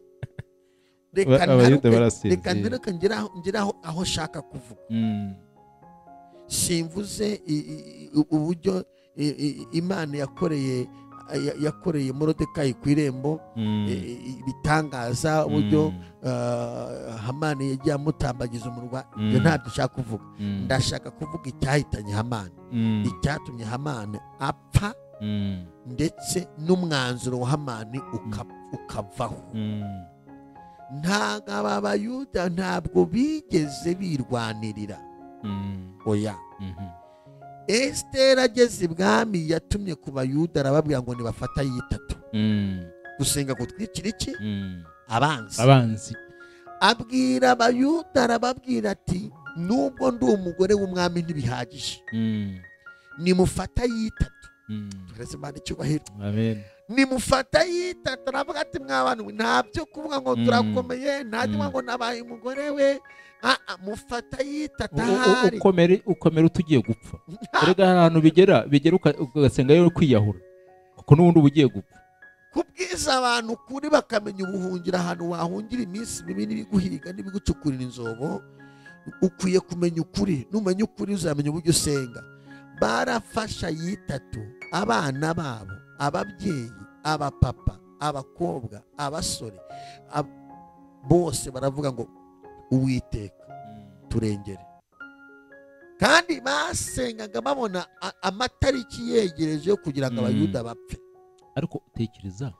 Reka ngira aho shaka kuvuga. Simvuze uburyo Imana yakoreye Moridekayi ku irembo, ibitangaza, uburyo Hamani yagiye amutambagiza umurwa. Ibyo ntabyo ushaka kuvuga. Ndashaka kuvuga icyahitanye Hamani, icyatumye Hamani apfa, ndetse n'umwanzuro wa Hamani ukavaho. Ntabwo aba Bayuda ntabwo bigeze birwanirira. Oya. Esiteri ageze ibwami yatumye ku Bayuda, arababwira ngo nibafata y'itatu. Gusenga kutwicira iki? Abanzi. Abwira Abayuda, arababwira ati nubwo ndi umugore w'umwami ntibihagije, nimufata y'itatu. Tureze Imana icyubahiro. Nimufata y'itatu. Aravuga ati mwabantu, ntabyo kuvuga ngo turakomeye, ntabyo ngo nabaye umugore we. Mufata y'itatu. Ukomera utugiye gupfa. Erega ahantu bigera ugasenga yo kwiyahura, kuko n'ubundi uba ugiye gupfa. Kubwiza abantu kuri bakamenya ubuhungira ahantu wahungira iminsi mibi n'ibiguhiga n'ibigucukurira inzobo, ukwiye kumenya ukuri. Numenya ukuri uzamenya uburyo usenga. Barafasha y'itatu abana babo, ababyeyi, abapapa, abakobwa, abasore, bose baravuga ngo Uwiteka turengere. Kandi basengaga babona amatariki yegereje yo kugira ngo Abayuda bapfe. Ariko utekereza,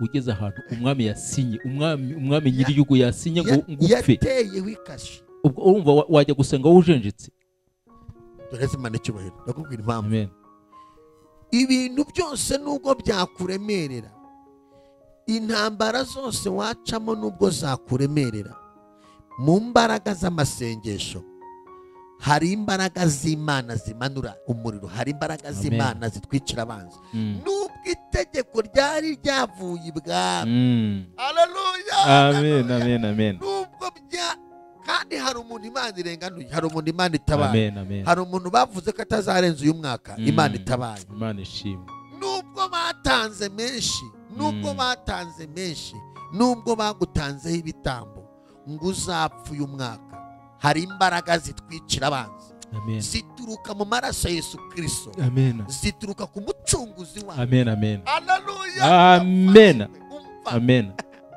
ugeze ahantu umwami yasinye, umwami nyir'igihugu yasinye ngo upfe, yateyeho ikashi. ubwo urumva wajya gusenga wujenjetse. Tureze Imana icyubahiro. Ndakubwira impamvu. Ibintu byose nubwo byakuremerera, intambara zose wacamo nubwo zakuremerera, mu mbaraga z'amasengesho hari imbaraga z'Imana zimanura umuriro, hari imbaraga z'Imana zitwicira abanzi. Nubwo itegeko ryari ryavuye ibwami. Haleluya. Nubwo kandi hari umuntu Imana irenganuye, hari umuntu Imana itabaye, hari umuntu bavuze ko atazarenza uyu mwaka, Imana itabaye. Imana ishimwe. Nubwo batanze menshi, nubwo bagutanzeho ibitambo ngo uzapfa uyu mwaka, hari imbaraga zitwicira abanzi. Zituruka mu maraso ya Yesu Kristo. Zituruka ku mucunguzi wawe. Amen.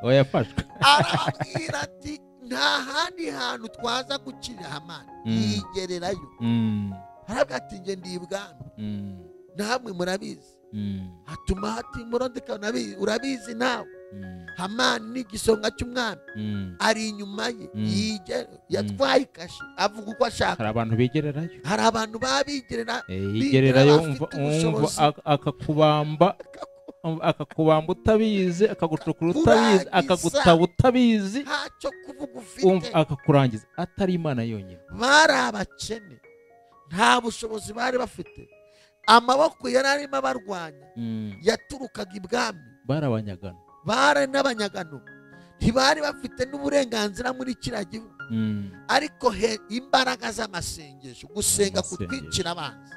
Wayafashwe. Arababwira ati nta handi hantu twaza gukirira Hamani, yigererayo. Arabwira ati nge ndi ibwami, namwe murabizi. Hatuma hati Moridekayi, urabizi nawe. Hamani ni igisonga cy'umwami, ari inyuma ye, yatwaye ikashi, avuga uko ashaka. Hari abantu bigererayo, hari abantu babigerera, akakubamba utabizi, akagucukura utabizi, akagutaba utabizi, ntacyo kuvuga ufite, akakurangiza. Atari Imana yonyine. Bari abakene, nta bushobozi bari bafite, amaboko yari arimo abarwanya, yaturukaga ibwami. Bari abanyagano, bari n'abanyagano, ntibari bafite n'uburenganzira muri kiriya gihugu. Ariko imbaraga z'amasengesho, gusenga kutwicira abanzi.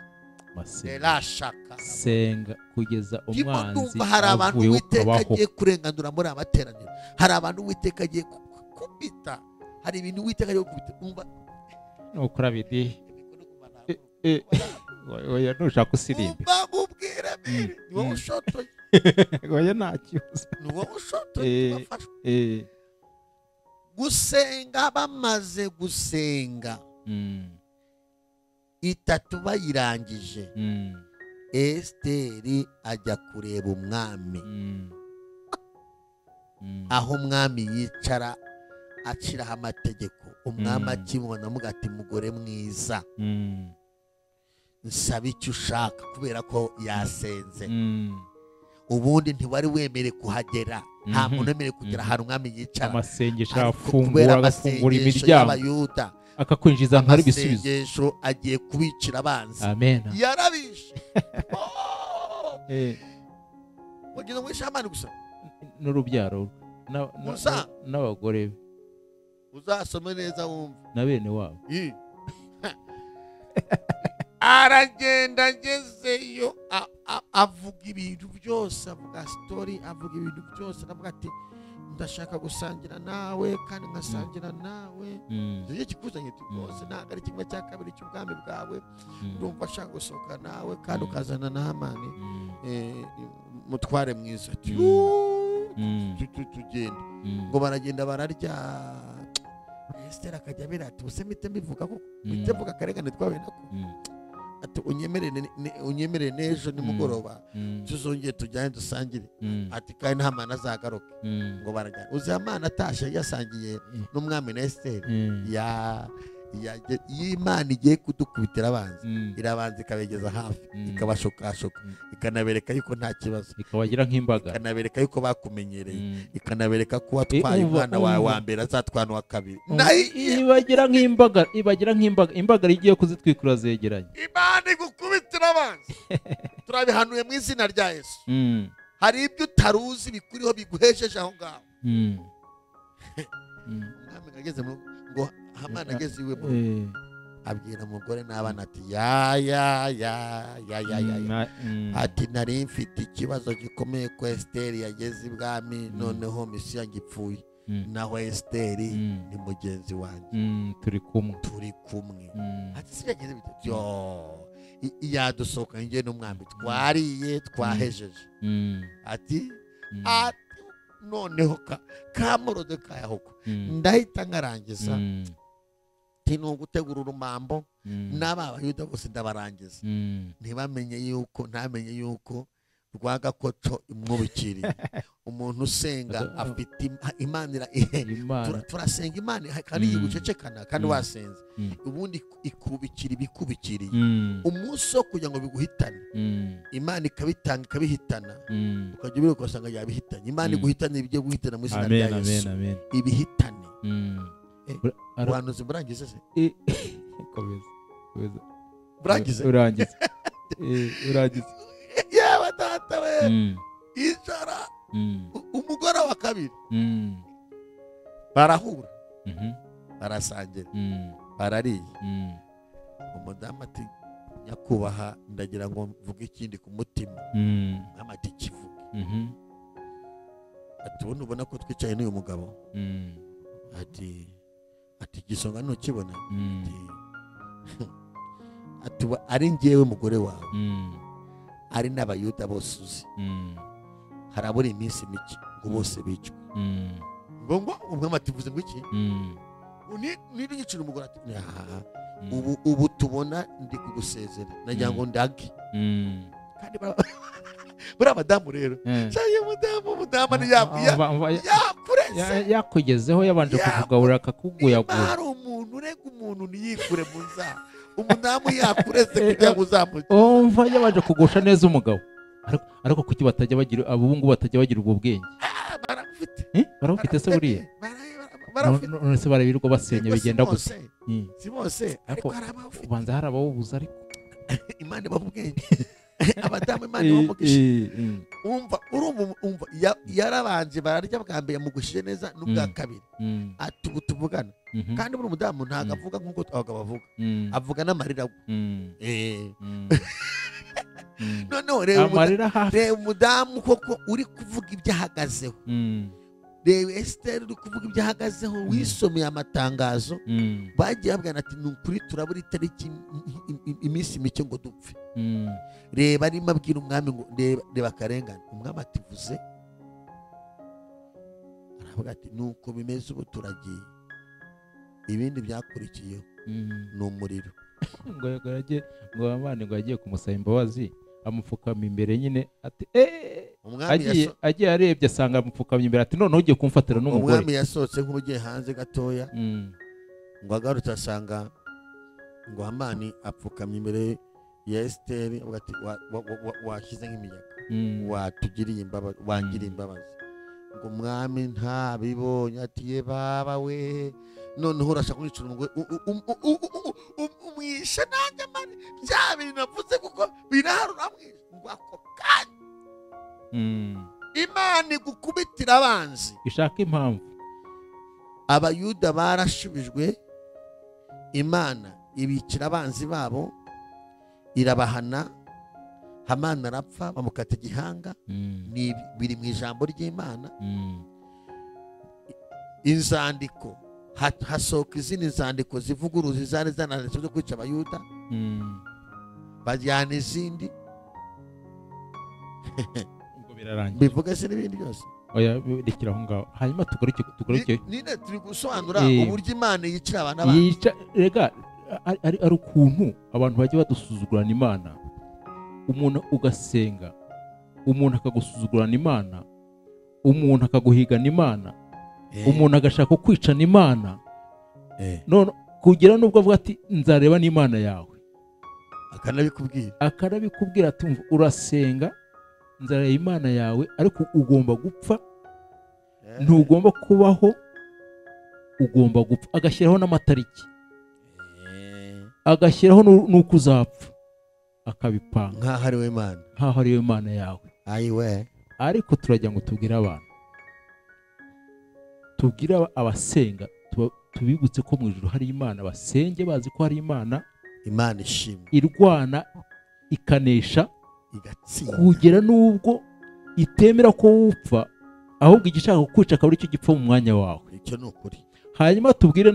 Senga kugeza umwanzi hari abantu Uwiteka agiye kurenganura muri amateraniro, hari abantu Uwiteka agiye kubita, hari ibintu Uwiteka agiye kubita. Nukora bidi oya nushaka usirimbe, ubwira mbere ni wowe ushotoye. Oya ntakibazo, ni wowe ushotoye. Gusenga, bamaze gusenga itatu bayirangije, Esiteri ajya kureba umwami aho umwami yicara aciraho amategeko. Umwami akimubona amuga ati mugore mwiza, nsaba icyo ushaka, kubera ko yasenze. Ubundi ntiwari wemere kuhagera, nta muntu wemerewe kugera ahantu umwami yicara. Amasengesho afungura, agafungura imiryango y'Abayuda, akakwinjiza nk'ari ibisubizo. Amasengesho agiye kubicira abanzi. Amen. Yarabishe. Wagira ngo ishamani gusa n'urubyaro n'abagore be, uzasome neza wumva, na bene wabo. Aragenda agezeyo avuga ibintu byose, avuga story, avuga ibintu byose, avuga ati ndashaka gusangira nawe kandi nkasangira nawe. Iyo kikuzanye rwose ntabwo ari kimwe cya kabiri cy'ubwami bwawe, ndumva ashaka gusohoka nawe kandi ukazana na Hamani mutware mwiza. Tugenda ngo baragenda bararya. Esiteri akajya abira ati ubuse mpite mbivuga ko mpite mvuga akarengane twahuye nako, ati unyemerere n'ejo nimugoroba tuzongere tujyane dusangire, ati kandi nta Hamani azagaruke. ngo barajyana. Uzi Hamani atashe yasangiye n'umwami na Esiteri, y'Imana igiye kudukubitira abanzi, irabanza ikabegeza hafi, ikabashokashoka, ikanabereka yuko nta kibazo, ikabagira nk'imbaga, ikanabereka yuko bakumenyereye, ikanabereka ko watwaye umwana wawe wa mbere azatwana uwa kabiri. Ibagira nk'imbaga, imbaga igiye kuzitwikura zegeranye. Imana igukubitira abanzi. Turabihanuye mu izina rya Yesu. Hari ibyo utaruzi bikuriho biguhesheje aho ngaho. Umwami ageze ngo Hamani ageze iwe abwira umugore n'abana ati ati nari mfite ikibazo gikomeye ko Esiteri yageze ibwami, noneho misiyo yanjye ipfuye, naho Esiteri ni mugenzi wanjye, turi kumwe. ati si yageze bite yadusohoka njye n'umwami twariye twahejeje. ati noneho ka Morodekayi ahubwo ndahita nkarangiza, ni ugutegura urumambo n'aba Bayuda bose ndabarangiza, ntamenye yuko Rwagakoco imwubikiriye. Umuntu usenga afite Imana, turasenga Imana kandi yigucecekana kandi wasenze, ubundi ikubikira ibikubikiriye. Umunsi wo kugira ngo biguhitane, Imana ikabitanga ikabihitana, ukajya ubira ugasanga yabihitanye. Imana iguhitane ibyo guhitana mu izina rya Yesu, ibihitane. Ubuhanuzi burangize se? Urangize. Yewe data we, ijara umugore wa kabiri barahura, barasangira, barariye. Umudamu ati nyakubaha, ndagira ngo mvuge ikindi ku mutima. Ati kivuge. ati ubona ko twicaye n'uyu mugabo, ati igisonga ntukibona, ati ari njyewe mugore wawe, ari n'Abayuda bose uzi, harabura iminsi mike ngo bose bicwe. ngo umwami ati vuze ngo iki? Niri yicira umugore ati ubu tubona ndi kugusezera, nagira ngo ndage. Kandi buri abadamu rero, cyangwa umudamu ni yakugezeho yabanje kukugaburira akakuguyagura. Hari umuntu urega umuntu ntiyikure mu nzara, umudamu yakureze kugira ngo uzamuke. Yabanje kugusha neza umugabo. Ariko kuki batajya bagira abungu, batajya bagira ubwo bwenge? Barabufite se buriya? None se barabirirwa basenya bigenda gusa? Si bose, ariko ubanza hari abawubuza. Ariko Imana ibaha ubwenge. Abadamu Imana ibaha umugisha. Umva yarabanje bararya bwa mbere yamugushije neza n'ubwa kabiri, ati ubu tuvugana. Kandi buri mudamu ntabwo avuga nk'uko abagabo bavuga, avuga n'amarira. Noneho reba umudamu koko uri kuvuga ibyo ahagazeho, reba Esiteri uri kuvuga ibyo ahagazeho, wisomeye amatangazo bagiye babwira ati ni ukuri turabura itariki iminsi mike ngo dupfe. Reba arimo abwira umwami ngo reba akarengane. Umwami ati vuze, aravuga ati nuko bimeze ubu turagiye, ibindi byakurikiyeho ni umuriro. ngo Hamani ngo yagiye kumusaba imbabazi, amupfukama imbere nyine ati umwami agiye arebye asanga amupfukamye imbere ati noneho ugiye kumfatira n'umugore. umwami yasohotse nk'ugiye hanze gatoya ngo agarutse asanga ngo Hamani apfukamye imbere ya Esiteri ati washyize nk'imiyaga watugiriye imbabazi wangiriye imbabazi ngo umwami ntabibonye ati ye baba we noneho urashaka kwicira umugore umwishe nanjye mani bya bintu navuze kuko biraharura mwishe ngo ako kanya Imana igukubitira abanzi ishaka impamvu. Abayuda barashubijwe, Imana ibikira abanzi babo irabahana, Hamani arapfa bamukata igihanga. Biri mu ijambo ry'Imana. Inzandiko hasohoka izindi nzandiko zivuguruza izari zananditse zo kwica Abayuda, bajyana izindi bivuga se n'ibindi byose. Oya rekera aho ngaho hanyuma tugaruke nine turi gusobanura uburyo Imana yicira abana babo. Rega ari ukuntu abantu bajya badusuzugurana Imana, umuntu ugasenga, umuntu akagusuzugurana Imana, umuntu akaguhigana Imana, umuntu agashaka kwicana Imana, none kugera nubwo avuga ati nzareba n'Imana yawe, akanabikubwira ati urasenga nzareba Imana yawe ariko ugomba gupfa, ntugomba kubaho, ugomba gupfa. Agashyiraho n'amatariki, agashyiraho n'uko uzapfa, akabipanga nk'aho ari we Imana, nk'aho ari we Imana yawe. ayiwe ariko turajya ngo tubwire abantu, tubwire abasenga, tubibutse ko mu ijuru hari Imana, basenge bazi ko hari Imana ishimwe, irwana ikanesha, igatsinda, kugera n'ubwo itemera ko upfa, ahubwo igishaka kukwica akaba aricyo gipfa mu mwanya wawe. icyo ni ukuri. Hanyuma tubwire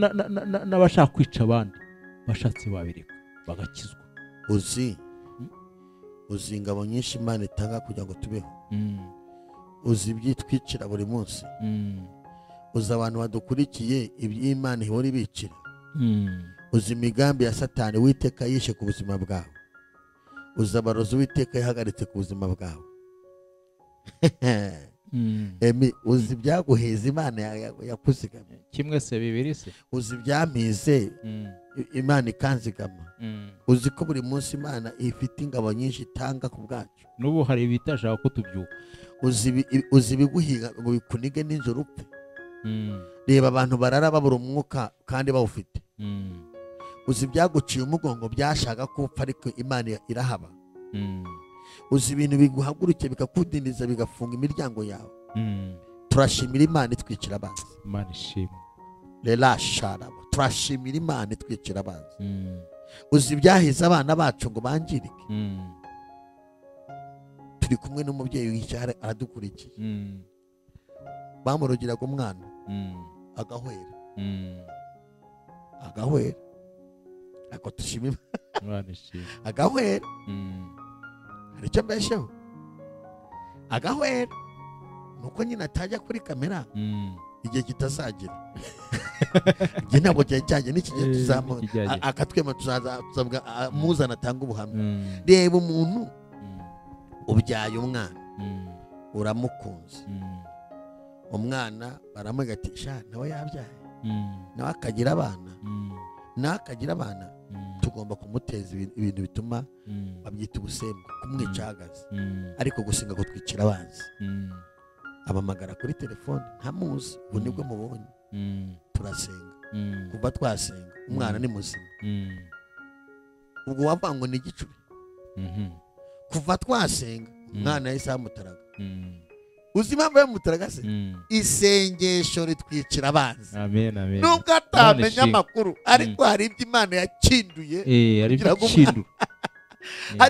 n'abashaka kwica abandi, bashatse babireka bagakizwa. uzi ingabo nyinshi Imana itanga kugira ngo tubeho. uzi ibyitwicira buri munsi. uzi abantu badukurikiye iby'Imana ihora ibicira. uzi imigambi ya Satani Uwiteka yishe ku buzima bwawe. uzi abarozi Uwiteka yahagaritse ku buzima bwawe. uzi ibyaguheza Imana yakuzigama. Kimwe se bibiri se. uzi ibyamize Imana ikanzigama. uzi ko buri munsi Imana ifite ingabo nyinshi itanga ku bwacu. N'ubu hari ibitashaka ko tubyuka. uzi ibiguhiga ngo bikunige n'injoro upfe. Reba abantu barara babura umwuka kandi bawufite. uzi ibyaguciye umugongo byashaka ko upfa ariko Imana irahaba. uzi ibintu biguhagurukiye bikakudindiza bigafunga imiryango yawe. turashimira Imana itwicira abanzi. Imana ishimwe. turashimira Imana itwicira abanzi. uzi ibyahize abana bacu ngo bangirike. turi kumwe n'umubyeyi w'icyaro aradukurikiye. bamurogeraga umwana agahwera. ako tushimira agahwera. hari icyo mbesheho agahwera nuko nyine atajya kuri kamera igihe kitazagera. igihe ntabwo cyari cyajya n'ikigihe tuzamura akatwema tuzabwa muzana atanga ubuhamya. reba umuntu ubyaye umwana uramukunze, umwana baramugatisha nawe yabyaye, nawe akagira abana, tugomba kumuteza ibintu bituma babyita ubusembwa, kumwica ahagaze. ariko gusenga ngo twicira abanzi. abamagara kuri telefone ntamuzi, ubu nibwo mubonye. turasenga, kuva twasenga umwana ni muzima. ubwo wavuga ngo ni igicuri. kuva twasenga umwana yahise amutaraga. uzi impamvu yamutaraga se? isengesho ritwicira abanzi. nubwo atamenya amakuru ariko hari ibyo Imana yakinduye. hari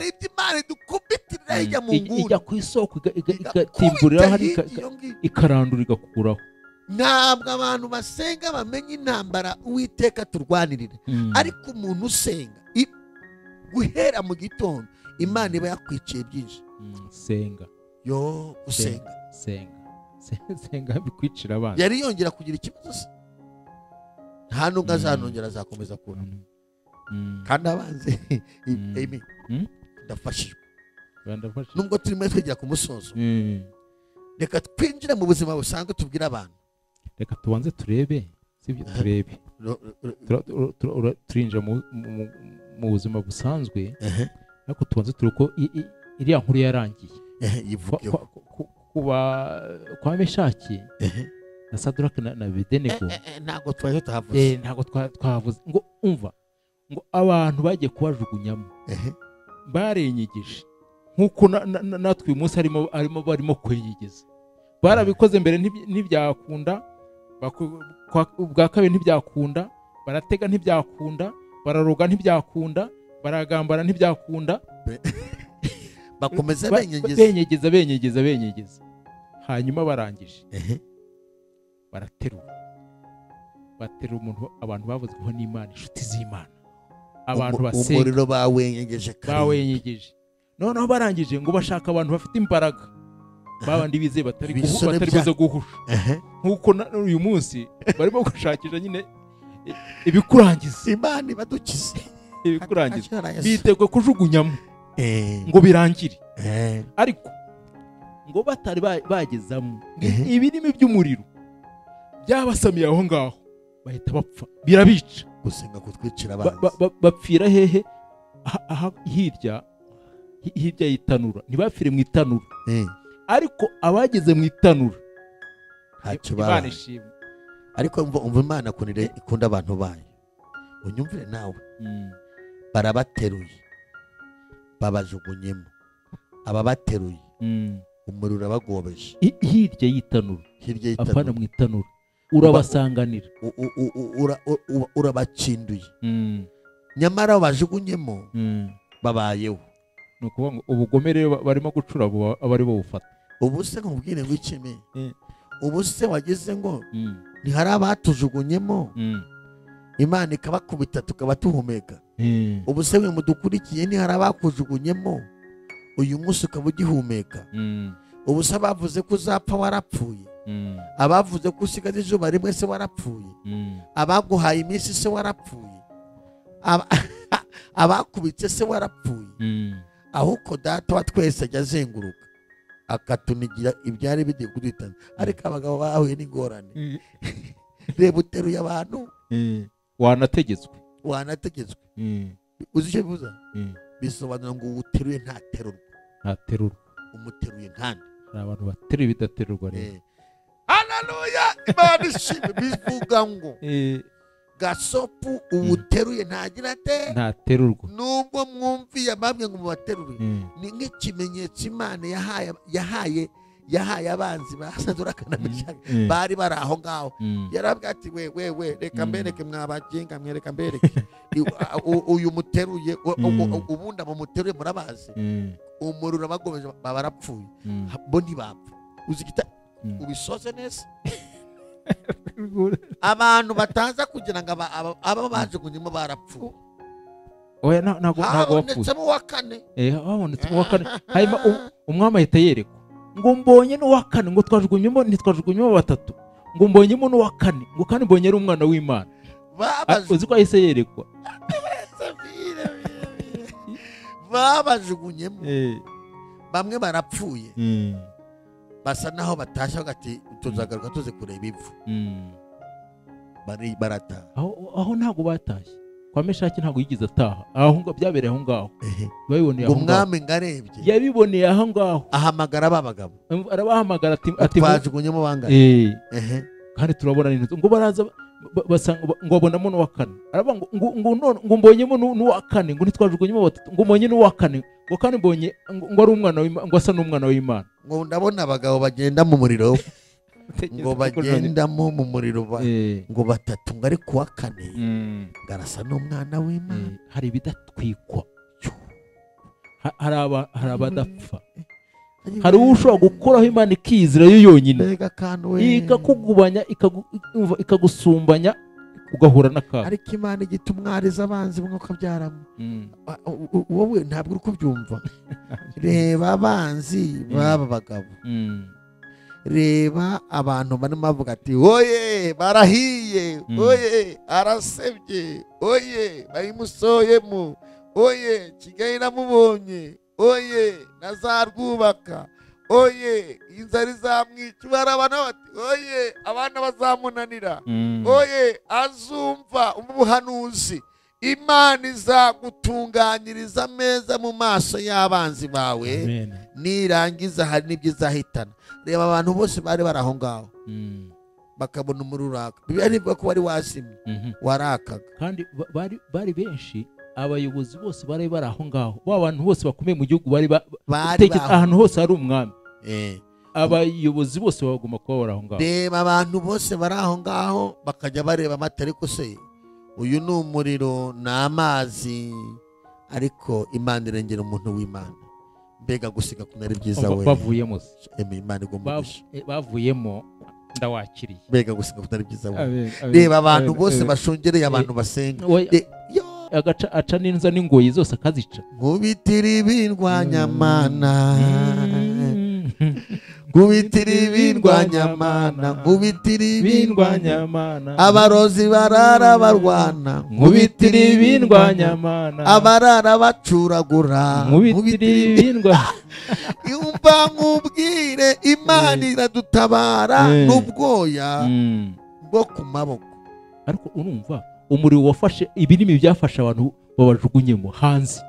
ibyo Imana idukubitirira ijya mu nguni, ijya ku isoko igatimburira hari ikarandura igakuraho. ntabwo abantu basenga bamenya intambara Uwiteka turwanirira. ariko umuntu usenga guhera mu gitondo Imana iba yakwiciye byinshi. senga senga bikwicira abana. yari yongera kugira ikibazo se? nta nubwo azanongera, azakomeza kubona. kandi abanze ndafashijwe. nubwo turimo twegera ku musozo reka twinjire mu buzima busanzwe tubwire abantu reka tubanze turebe sibyo turebe turinjira mu buzima busanzwe ariko tubanze turebe ko iriya nkuru yarangiye kwa Meshaki na Saduraka na Abedenego ntabwo twavuze ntabwo twavuze ngo umva ngo abantu bagiye kubajugunyamo barenyigije nkuko natwe uyu munsi barimo kwenyegeza barabikoze mbere ntibyakunda bwa kabiri ntibyakunda baratega ntibyakunda bararoga ntibyakunda baragambana ntibyakunda bakomeza benyegeza hanyuma barangije baterura umuntu abantu bavuzweho n'Imana inshuti z'Imana abantu basenga umuriro bawenyegeje noneho barangije ngo bashaka abantu bafite imbaraga babandi bizeye batari buze guhusha nkuko uyu munsi barimo gushakisha nyine ibikurangiza Imana ibadukize ibikurangiza bitegwe kujugunyamo ngo birangire ariko ngo batari bagezamo ibirimi by'umuriro byabasamiye aho ngaho bahita bapfa birabica gusenga kutwicira abanzi bapfira hehe hirya y'itanura ntibapfire mu itanura ariko abageze mu itanura Imana ishimwe ariko umva Imana ikunda abantu bayo unyumvire nawe barabateruye babajugunyemo ababateruye umuriro urabagobeje hirya y'itanura apana mu itanura urabasanganira urabacinduye nyamara bajugunyemo babayeho ni ukuvuga ngo ubugome rero barimo gucura abari bo bufata ubu se nkubwire ngo ikime ubu se wageze ngo ntihari abatujugunyemo Imana ikabakubita tukaba tuhumeka ubu se mwe mudukurikiye ntihari abakujugunyemo uyu munsi ukaba ugihumeka ubu se abavuze ko uzapfa warapfuye abavuze ko usigaze izuba rimwe se warapfuye abaguhaye iminsi se warapfuye abakubitse se warapfuye ahubwo data wa twese ajya azenguruka akatunigira ibyari bigiye kuduhitana ariko abagabo bahuye n'ingorane reba uteruye abantu wanategetswe uzi icyo bivuza bisobanura ngo uteruye ntaterurwa umuteruye ntande hari abantu bateruye bidaterurwa rero haleluya Imana ishimwe bivuga ngo gasopu ubuteruye ntagira ate ntaterurwa nubwo mwumviye bamwe ngo mubateruye ni nk'ikimenyetso Imana yahaye abanzi ba Saduraka na Meshaki bari bari aho ngaho yarabwira ati we reka mbereke mwabagenga mwereka mbereke uyu muteruye ubundi muteruye murabazi umuriro bagomeje barapfuye bo ntibapfa uzikita ubisoze neza abantu bataza kugira ngo aba bajugunyemo barapfuye oya ntago habonetsemo uwa kane habonetsemo uwa kane hanyuma umwami ahita yerekwa ngo mbonye n'uwa kane ngo ntitwajugunyemo batatu ngo mbonyemo n'uwa kane ngo kandi mbonye ari umwana w'Imana uzi ko ahise yerekwa babajugunyemo bamwe barapfuye basa naho batashye hagati tuzagaruka tuze kureba ivu barataha aho ntabwo batashye kwa Meshaki ntabwo yigeze ataha aho ngo byabereye aho ngaho babiboneye aho ngaho umwami ngarebye yabiboneye aho ngaho ahamagara babagabo arabahamagara ati twajugunyemo bangahe kandi turabona n'inzu ngo baraza basanga ngo babonamo n'uwa kane aravuga ngo mbonyemo n'uwa kane ngo ntitwajugunyemo batatu ngo mbonye n'uwa kane ngo kandi mbonye ngo ari umwana w'Imana ngo asa n'umwana w'Imana ngo ndabona abagabo bagenda mu muriro ngo bagendamo mu muriro ngo batatu ngo ari kuwa kane garasa n'umwana w'Imana hari ibidatwikwa hari abadapfa hari ushobora gukoraho Imana ikizira yo yonyine ikakugubanya ikagusumbanya ugahura n'akaga ariko Imana igita umwariza abanzi mwuka byaramo wowe ntabwo uri kubyumva reba abanzi baba bagabo reba abantu barimo bavuga ati oye barahiye oye arasebye oye bayimusoyemo oye Kigali namubonye oye nazarwubaka, oye inzara izamwica. Bari abantu bati oye abana bazamunanira, oye azumva ubuhanuzi. Imana izagutunganyiriza ameza mu maso y'abanzi bawe, nirangiza hari n'ibyo izahitana. Reba abantu bose bari bari aho ngaho bakabona umuriro uraka. Bibiliya ivuga ko wari wazimye, warakaga. Kandi bari benshi, abayobozi bose bari bari aho ngaho, ba bantu bose bakomeye mu gihugu bari ahantu hose hari umwami, abayobozi bose bagomba kuba bari aho ngaho. Reba abantu bose bari aho ngaho bakajya bareba amata, ariko se uyu ni umuriro, ni amazi, ariko Imana irengera umuntu w'Imana. Mbega gusiga kunari byiza we. Bavuyemo Imana igomba gusha. Bavuyemo ndawakiriye. Mbega gusiga kunari byiza we. Reba abantu bose bashungereye, abantu basenga. Aca n'inza n'ingoyi zose akazica. Nkubitira ibindwanyamana, nkubitira ibindwanyamana, nkubitira ibindwanyamana, abarozi barara barwana, nkubitira ibindwanyamana, abarara bacuragura, nkubitira ibindwanyamana. Yumva nkubwire, Imana iradutabara n'ubwoya bwo ku maboko. Ariko urumva umuriro wafashe ibirimi byafashe abantu babajugunyemo hanze,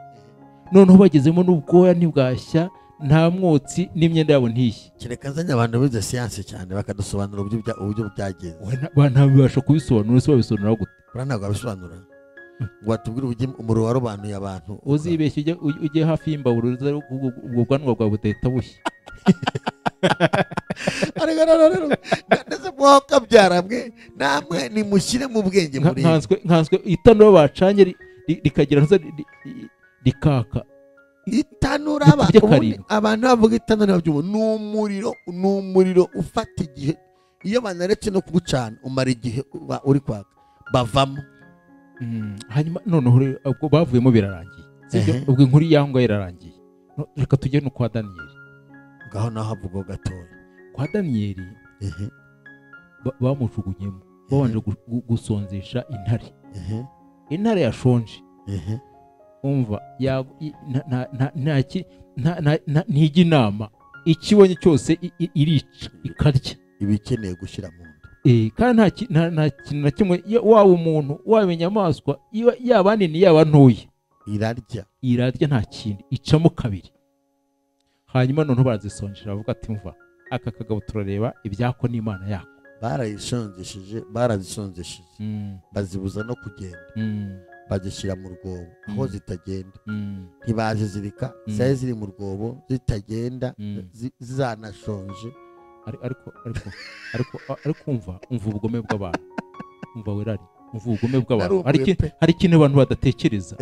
noneho bagezemo n'ubwoya ntibwashya, nta mwotsi, n'imyenda yabo ntishye. Kereka nzanye abantu bize siyanse cyane bakadusobanura uburyo byagenze. Ntabibasha kubisobanura, se babisobanura gute? Ntabwo babisobanura ngo batubwire uburyo umuriro warobanuye abantu. Uzibeshye ujye hafi y'imbabura, ubwo bwanwa bwawe budahita bushya. Ndetse mwoka byaramwe namwe nimushyire mu bwenge muri nkanswe itanura bacanye rikagira rikaka. Itanura abantu bavuga itanura by'ubu ni umuriro ufata igihe. Iyo banaretse no kugucana umara igihe uri kwaka bavamo. Hanyuma noneho ubwo bavuyemo birarangiye, ubwo inkuru yangwa irarangiye. Reka tujye no kwa Daniyeli. Ngaho naho havugwa gatoya. Kwa Daniyeli bamujugunyemo babanje gusonzesha intare. Intare yashonje, umva ntijya inama, ikibonye cyose irica ikarya ibikeneye gushyira mu nda. Kandi nta kintu na kimwe, waba umuntu waba inyamaswa, yaba nini yaba ntoya, irarya nta kintu, icamo kabiri. Hanyuma noneho barazisonjera, bavuga ati mva aka kagabo turareba ibyako n'Imana yako. Barazisonzesheje bazibuza no kugenda, bazishyira mu rwobo aho zitagenda. Ntibazizirika, zari ziri mu rwobo zitagenda, zanashonje. Ariko umva ubugome bw'abantu, umva werari, umva ubugome bw'abantu. Hari ikintu abantu badatekereza.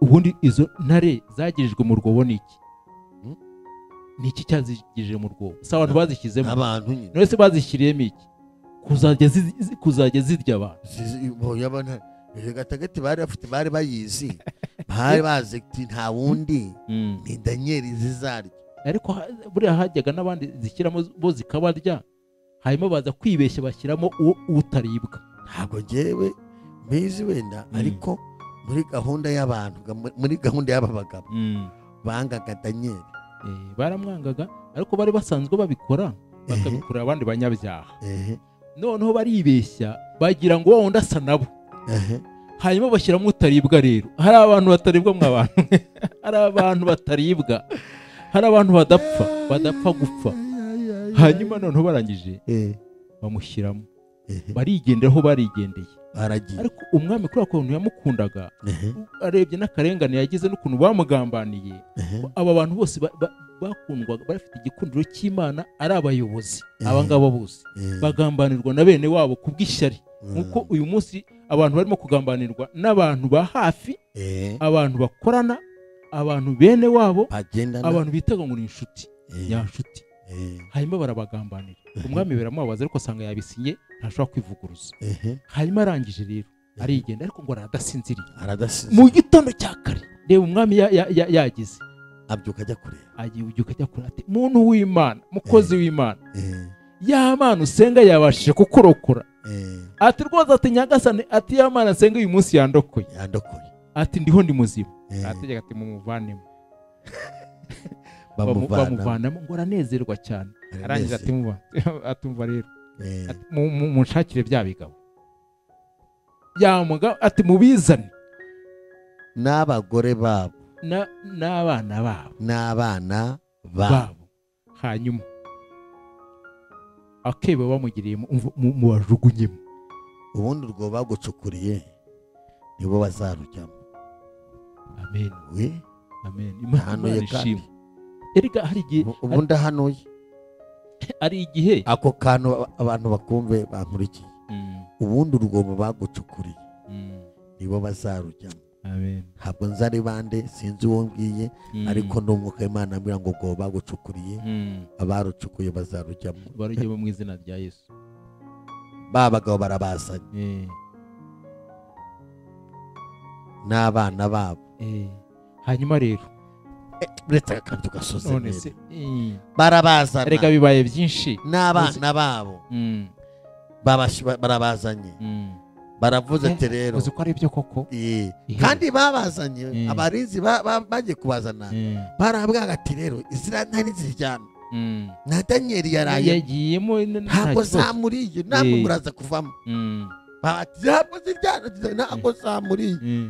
Ubundi izo ntare zagirijwe mu rwobo niki? Niki cyazigije mu rwobo? Si abantu bazishyizemo, abantu nyine. None se bazishyiriyemo iki? Kuzajya zirya abantu. Gatagati bari bayizi, bari bazi ati nta wundi ni Daniyeli zizarya. Ariko buriya hajyaga n'abandi zishyiramo bo zikabarya, hanyuma baza kwibeshya bashyiramo utaribwa. Ntabwo njyewe mbizi wenda, ariko muri gahunda y'abantu, muri gahunda y'aba bagabo bangaga Daniyeli. Baramwangaga, ariko bari basanzwe babikora, bakabikorera abandi banyabyaha. Noneho baribeshya bagira ngo wundi asa nabo, hanyuma bashyiramo utaribwa. Rero hari abantu bataribwa mw'abantu, hari abantu bataribwa, hari abantu badapfa gupfa. Hanyuma noneho barangije bamushyiramo, barigenderaho barigendeye. Ariko umwami kuri ako kuntu yamukundaga, arebye n'akarengane yagize n'ukuntu bamugambaniye, aba bantu bose bakundwaga, bafite igikundiro cy'Imana, ari abayobozi. Aba ngaba bose bagambanirwa na bene wabo kubw'ishyari, nkuko uyu munsi abantu barimo kugambanirwa n'abantu ba hafi, abantu bakorana, abantu bene wabo, abantu bitaga ngo ni inshuti nyanshuti. Hanyuma barabagambanira. Umwami biramubabaza, ariko asanga yabisinye, ntashobora kwivuguruza. Hanyuma arangije rero arigenda, ariko ngo aradasinziriye. Mu gitondo cya kare reba umwami yagize, abyuka ajya kureba, ati muntu w'Imana, mukozi w'Imana, ya Mana usenga yabashije kukurokora. Ati rwose, ati nyagasane, ati ya Mana nsenga uyu munsi yandokoye. Ati ndiho ndi muzima. Ategeka ati mumuvanemo. bamuvanamo ngo aranezerwa cyane. Arangiza atumva rero munshakire bya bigabo yamuga ati mubizane n'abagore babo n'abana babo hanyuma akebe bamugiriye mu bajugunyemo, ubundi urwo bagucukuriye nibo bazarujyamo. Amen. Amen. Imana ishimwe. Erega hari igihe ubundi hanuye ari igihe ako kantu abantu bakumve bankurikiye. Ubundi urwo bagucukuriye nibo bazarujyamo. Amen. Ntabwo nzari bande sinzi uwo mbwiye, ariko n'umwuka w'Imana ambwira ngo ubwo bagucukuriye abarucukuye bazarujyamo. Barujyamo mu izina rya Yesu. Babagabo barabazanye n'abana babo. Hanyuma rero uretse akantu gasoze none se barabazana. Erega bibaye byinshi n'abana babo barabazanye. Baravuze ati rero uzi ko ari byo koko, kandi babazanye abarinzi bagiye kubazana barabwaga ati rero izira ntari zijyana na Danieli yagiyemo ntabwo zamuriye ntabwo muraza kuvamo. Ntabwo zijyana ntabwo zamuriye.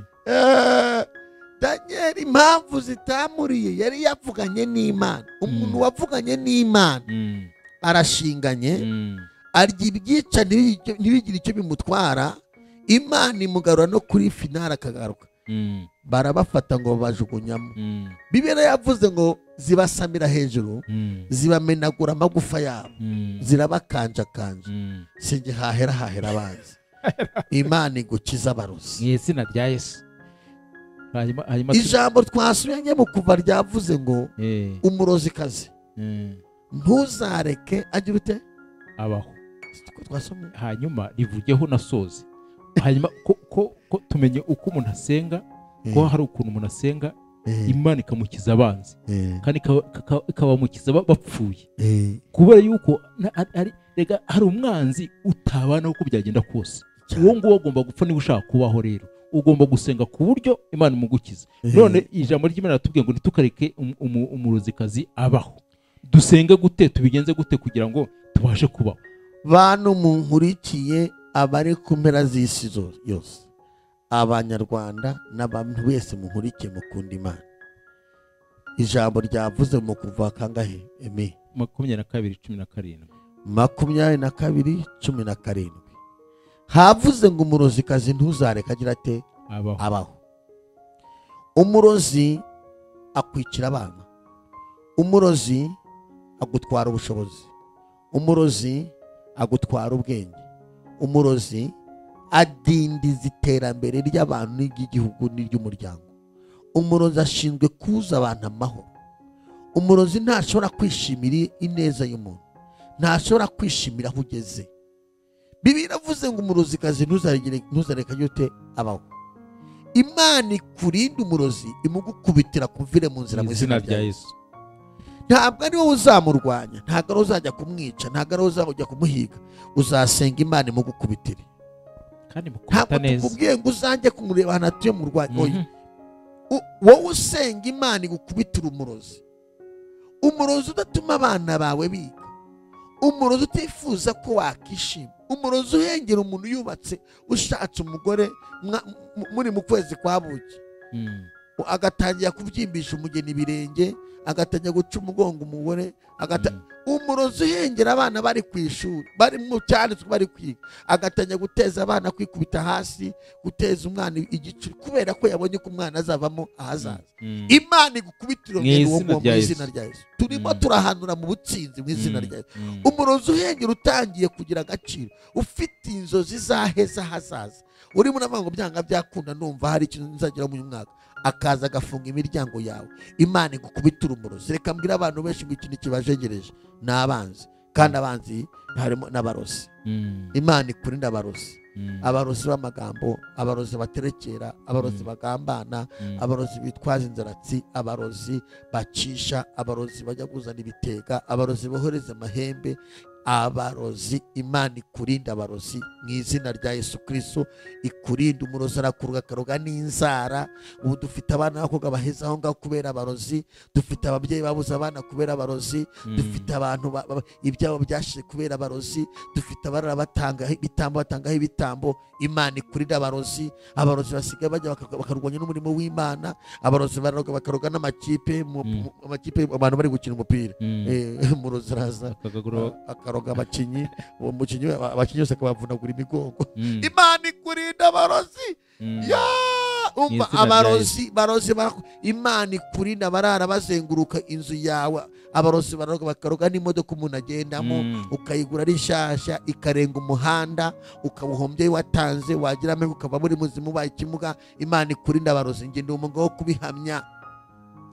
Danieli impamvu zitamuriye yari yavuganye n'Imana. Umuntu wavuganye n'Imana arashinganye arya ibyica ntibigire icyo bimutwara. Imana imugarura no kuri finale akagaruka. Barabafata ngo bajugunyamo. Bibiliya yavuze ngo zibasamira hejuru zibamenagura amagufa yabo zirabakanjakanja. Singe hahera abanzi. Imana igukiza abarozi mu izina rya Yesu. Ijambo twasubiranye mu kuva ryavuze ngo umurozikazi ntuzareke agira ute abaho. Hanyuma rivugeho nasoze. Hanyuma ko tumenye uko umuntu asenga, ko hari ukuntu umuntu asenga Imana ikamukiza abanzi kandi ikabamukiza bapfuye, kubera yuko hari umwanzi utabana uko byagenda kose. Uwo nguwo agomba gupfa niba ushaka kubaho. Rero ugomba gusenga ku buryo Imana imugukiza. None ijambo ry'Imana ratubwiye ngo ntitukareke umurozikazi abaho. Dusenge gute, tubigenze gute kugira ngo tubashe kubaho? Bantu munkurikiye abari ku mpera z'isi yose, Abanyarwanda n'abantu bese munkurikiye mukunda Imana, ijambo ryavuze mu kuva kangahe 22:17 22:17 havuze ngo umurozikazi ntuzareka agira ate abaho. Umurozi akwicira abana, umurozi agutwara ubushobozi, umurozi agutwara ubwenge, umurozi adindiza iterambere ry'abantu n'iry'igihugu n'iry'umuryango. Umurozi ashinzwe kuza abantu amahoro. Umurozi ntashobora kwishimira ineza y'umuntu, ntashobora kwishimira aho ugeze. Bibiliya iravuze ngo umurozikazi ntuzareka yote abaho. Imana ikurinda umurozi imugukubitira kumvire mu nzira mu izina rya Yesu. Ntabwo ari wowe uzamurwanya, ntabwo ari uzajya kumwica, ntabwo ari uzajya kumuhiga. Uzasenga Imana imugukubitire. Kandi mukubita neza. Kubwiye ngo uzanjye kumureba hanatuye mu rwanya. Wowe usenga Imana igukubitira umurozi. Umurozi udatuma abana bawe biga. Umurozi utifuza ko wakishima. Umurozi uhengera umuntu yubatse ushatse umugore muri mu kwezi kwa buki. Agatangira kubyimbisha umugeni ibirenge, agatangira guca umugongo umugore, umurozi uhengera abana bari ku ishuri, bari mu cyane bari kwiga, agatangira guteza abana kwikubita hasi, guteza umwana igicuri kubera ko yabonye ko umwana azavamo ahazaza. Imana igukubitira mu izina rya Yesu. Turimo turahanura mu butsinzi mu izina rya Yesu. Umurozi uhengera utangiye kugira agaciro, ufite inzozi zaheza hazaza, urimo n'amango byanga byakunda numva hari ikintu nzagira mu mwaka, akaza agafunga imiryango yawe. Imana igukubitira umurozi. Reka mbwira abantu benshi ngo ikintu kibajegereje n'abanzi, kandi abanzi harimo n'abarozi. Imana ikurinda abarozi, abarozi b'amagambo, abarozi baterekera, abarozi bagambana, abarozi bitwaza inzaratsi, abarozi bacisha, abarozi bajya kuzana ibitega, abarozi bohereza amahembe. abarozi, Imana ikurinde abarozi mu izina rya Yesu Kristo, ikurinde umurozi arakuruga akaroga n'inzara. Ubu dufite abana b'abakobwa baheze aho ngaho kubera abarozi, dufite ababyeyi babuze abana kubera abarozi, dufite abantu ibyabo byashize kubera abarozi, dufite abarara batangaho ibitambo. Imana ikurinde abarozi. Abarozi basigaye bajya bakarwanya n'umurimo w'Imana. Abarozi bakaroga n'amakipe, abantu bari gukina umupira, umurozi araza akaroga abakinnyi, uwo mukinnyi abakinnyi bose akabavunagura imigongo. Imana ikurinde abarozi. Abarozi Imana ikurinde abarara bazenguruka inzu yawe. Abarozi bakaroga n'imodoka umuntu agendamo, ukayigura ari nshyashya ikarenga umuhanda, ukawuhombye watanze, wagira amahirwe ukaba muri muzima ubaye ikimuga. Imana ikurinde abarozi. Ngende umugabo wo kubihamya.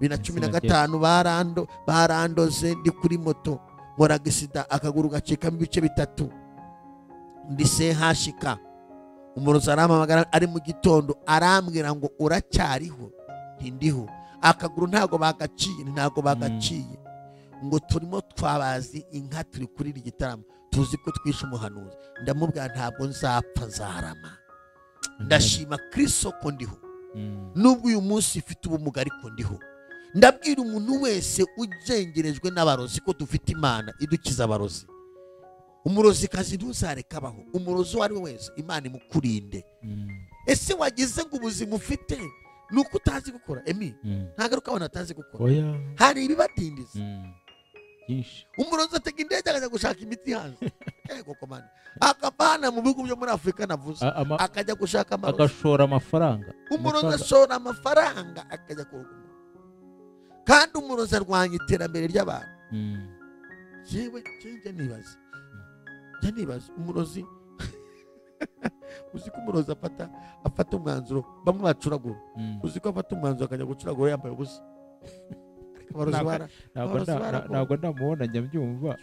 2015 barandoze ndi kuri moto, nkora agisida, akaguru gacikamo ibice bitatu, ndi sehashika. Umurozi arampamagara ari mu gitondo arambwira ngo uracyariho? Ntindiho. Akaguru ntago bagaciye, ngo turimo twabazi inka, turi kuri iri gitaramo, tuzi ko twishe umuhanuzi. Ndamubwira ntabwo nzapfa, nzarama. Ndashima Kristo ko ndiho, nubwo uyu munsi ifite ubumuga ariko ndiho. Ndabwira umuntu wese uzengerejwe n'abarozi ko dufite Imana idukiza abarozi. Umurozi kazi ntuzareka abaho. Umurozi uwo ari we wese Imana imukurinde. Ese wagize ngo ubuzima ufite nuko utazi gukora? Ntagaruka abantu atazi gukora. Hari ibibadindiza. Umurozi atega indege akajya gushaka imiti hanze, komanda, akavana mu bihugu byo muri Afurika navuze, akajya gushaka amarozi, agashora amafaranga. Umurozi ashora amafaranga akajya kuruguma. Kandi umurozi arwanya iterambere ry'abantu. Jewe nibaza umurozi uzi ko umurozi afata umwanzuro, bamwe bacuragura, uzi ko afata umwanzuro akajya gucuragura yambaye ubusa. Ntabwo ndamubona njya mbyumva.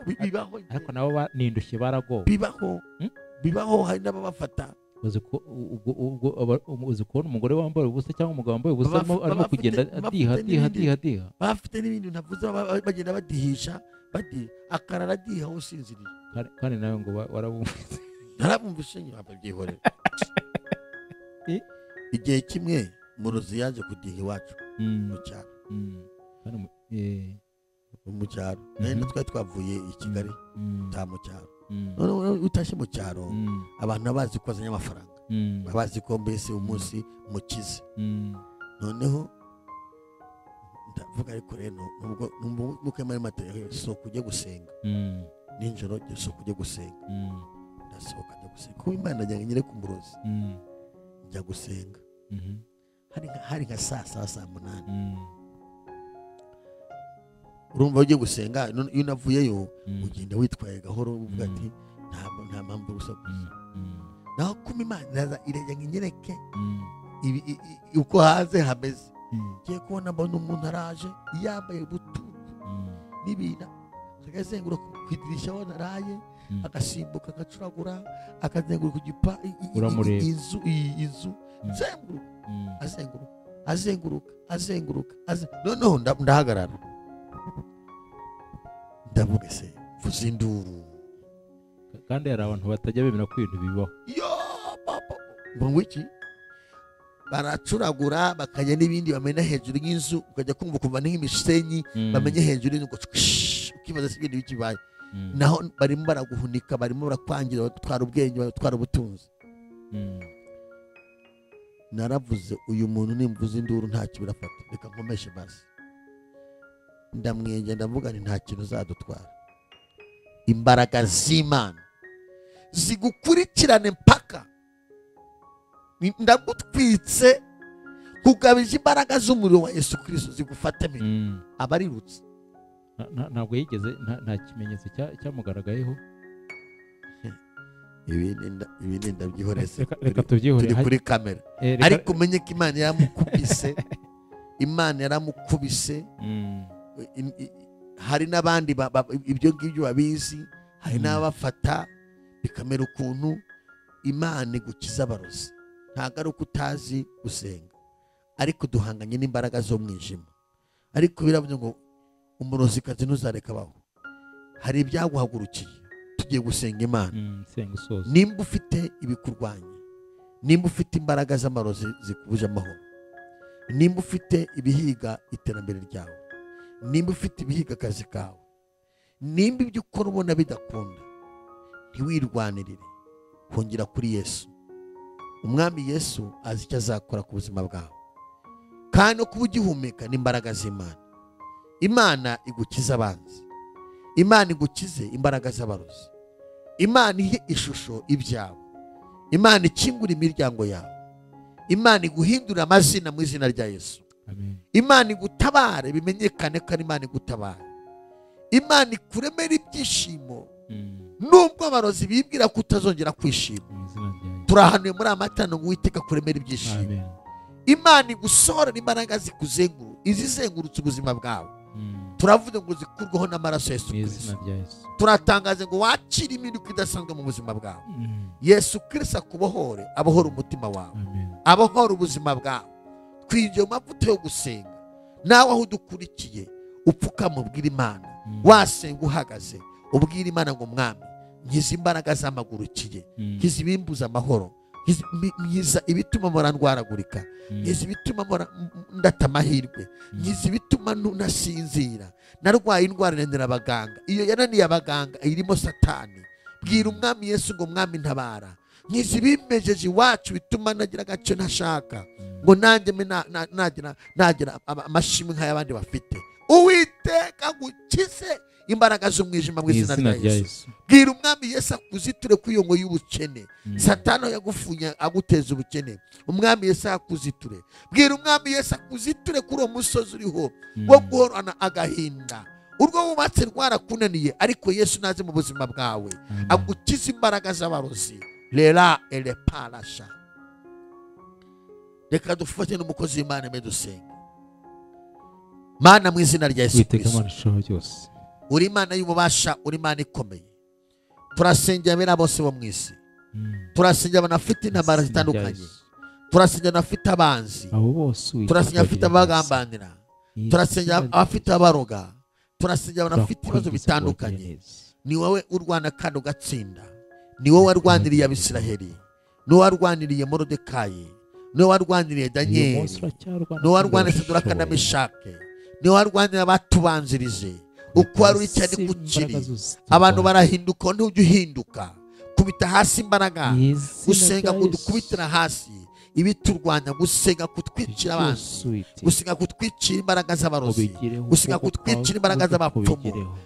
Bibaho, ariko nabo nindushye baragowe. Bibaho hari n'ababafata. Uzi kubona umugore wambaye ubusa cyangwa umugabo wambaye ubusa arimo kugenda adiha. Bafite n'ibindi navuze bagenda badihisha, akarara adiha usinziriye. Kandi nawe ngo warabumvise. Narabumvise nyuma babyihorera. Igihe kimwe umurozi yaje kudiha iwacu mu cyaro. Mu cyaro nari twari twavuye i Kigali ta mu cyaro. Noneho utashye mu cyaro, abantu bazi ko azanye amafaranga, bazi ko mbese umunsi mukize. Noneho ndavuga ariko rero nubwo mukemara materi soko ujye gusenga ninjoro, soko ujye gusenga. Ndasohoka njya gusenga kuko Imana ajyanye nyine ku murozi. Njya gusenga hari nka saa 8. Urumva ugiye gusenga, iyo unavuyeyo ugenda witwaye gahoro uvuga ati nta mpamvu gusakuza. Naho kuma Imana irajya nginyereke uko haze hameze. Ngiye kubona mbona umuntu araje yambaye bututu n'ibina, akazenguruka ku idirishya abona araye, agasimbuka agacuragura, akazenguruka kugipa inzu, azenguruka. Noneho ndahagarara, ndavuga se vuza induru. Kandi hari abantu batajya bemera ko ibintu bibaho. Ngo iki baracuragura bakajya n'ibindi bamena hejuru y'inzu, ukajya kumva kuva nk'imisenyi bamenye hejuru y'inzu, ukibaza se ibintu bikibaye. Naho barimo baraguhunika, barimo barakwangira, batwara ubwenge, batwara ubutunzi. Naravuze uyu muntu nimvuza induru nta kibirafata, reka nkomeshe basi. Ndamwenge ndavuga nta kintu uzadutwara. Imbaraga z'Imana zigukurikirane mpaka. Ndagutwitse kugabije imbaraga z'umuriro wa Yesu Kristo zigufateme. Abarirutse ntabwo yigeze nta kimenyetso cyamugaragayeho. Ibindi ndabyihorese, reka tubyihore turi kuri kamera. Ariko umenye ko Imana yaramukubise. Imana yaramukubise. Hari n'abandi ibyo ngibyo babizi, hari n'abafata bikamera ukuntu. Imana igukiza abarozi. Ntabwo ari uko utazi gusenga, ariko duhanganye n'imbaraga zo mwijima. Ariko biravuze ngo umurozi kazi ntuzareka abaho. hari ibyaguhagurukiye tugiye gusenga Imana. senga usoza. Nimba ufite ibikurwanya, nimba ufite imbaraga z'amarozi zikubuje amahoro, nimba ufite ibihiga iterambere ryawe, nimba ufite ibihiga akazi kawe, nimba ibyo ukora ubona bidakunda, ntiwirwanirire, hongera kuri Yesu. Umwami Yesu azi icyo azakora ku buzima bwawe, kandi no kuba ugihumeka n'imbaraga z'Imana. Imana igukiza abanzi, Imana igukize imbaraga z'abarozi, Imana ihe ishusho ibyawe, Imana ikingura imiryango yawe, Imana iguhindura amazina mu izina rya Yesu. Amen. Imana igutabare bimenyekane ko ari Imana igutabara, Imana ikuremera ibyishimo nubwo abarozi bibwira ko utazongera kwishima. Turahanuye muri amatano ngo Uwiteka kuremera ibyishimo. Imana igusohorera imbaraga izizengurutse ubuzima bwawe. Turavuze ngo zikurweho n'amaraso ya Yesu Kristo. Turatangaze ngo wakire impinduka idasanzwe mu buzima bwawe. Yesu Kristo akubohore, abohora umutima wawe, abohora ubuzima bwawe. Twinjiye mu mavuta yo gusenga. Nawe aho udukurikiye upfukama ubwira Imana, wasenga uhagaze ubwira Imana ngo Mwami, nkiza imbaraga z'amagurukiye, nkiza ibimbuza amahoro, nkiza ibituma murandwaragurika, nkiza ibituma ndata amahirwe, nkiza ibituma nasinzira, narwaye indwara inanira abaganga, iyo yananiye abaganga irimo Satani. Bwira Umwami Yesu ngo Mwami ntabara, nkiza ibimejeje iwacu bituma nagira agacyo ntashaka, ngo nanjye nagira amashimwe nk'ay'abandi bafite. Uwiteka gukize imbaraga z'umwijima mu izina rya Yesu. Bwira Umwami Yesu akuziture kwiyongo y'ubukene. Satani yagufunye aguteza ubukene, Umwami Yesu akuziture. Bwira Umwami Yesu akuziture kuri uwo musozi uriho wo guhorana agahinda. Urwo wubatse rwarakunaniye, ariko Yesu naze mu buzima bwawe agukiza imbaraga z'abarozi. Lera ele parasha. Reka dufate n'umukozi w'Imana medusenga. Mana mu izina rya Yesu Kristo, uri Imana y'ububasha, uri Imana ikomeye. Turasengera abera bose bo mu isi, turasengera abanafite intambara zitandukanye, turasengera abanafite abanzi, turasengera abafite abagambanira, turasengera abafite abaroga, turasengera abanafite ibibazo bitandukanye. Ni wowe urwana kandi ugatsinda, ni wowe warwaniriye Abisiraheli, ni wowe warwaniriye Morodekayi, ni wowe warwaniriye Danieli, ni wowe warwaniriye Saduraka na Meshake, ni wowe warwaniriye abatubanzirije. Uko wari uri cyane kukiri, abantu barahinduka, ntujye uhinduka. Kubita hasi imbaraga, gusenga ngo dukubitira hasi ibiturwanya, gusenga kutwicira abanzi, gusenga kutwicira imbaraga z'abarozi, gusenga kutwicira imbaraga z'abapfumu.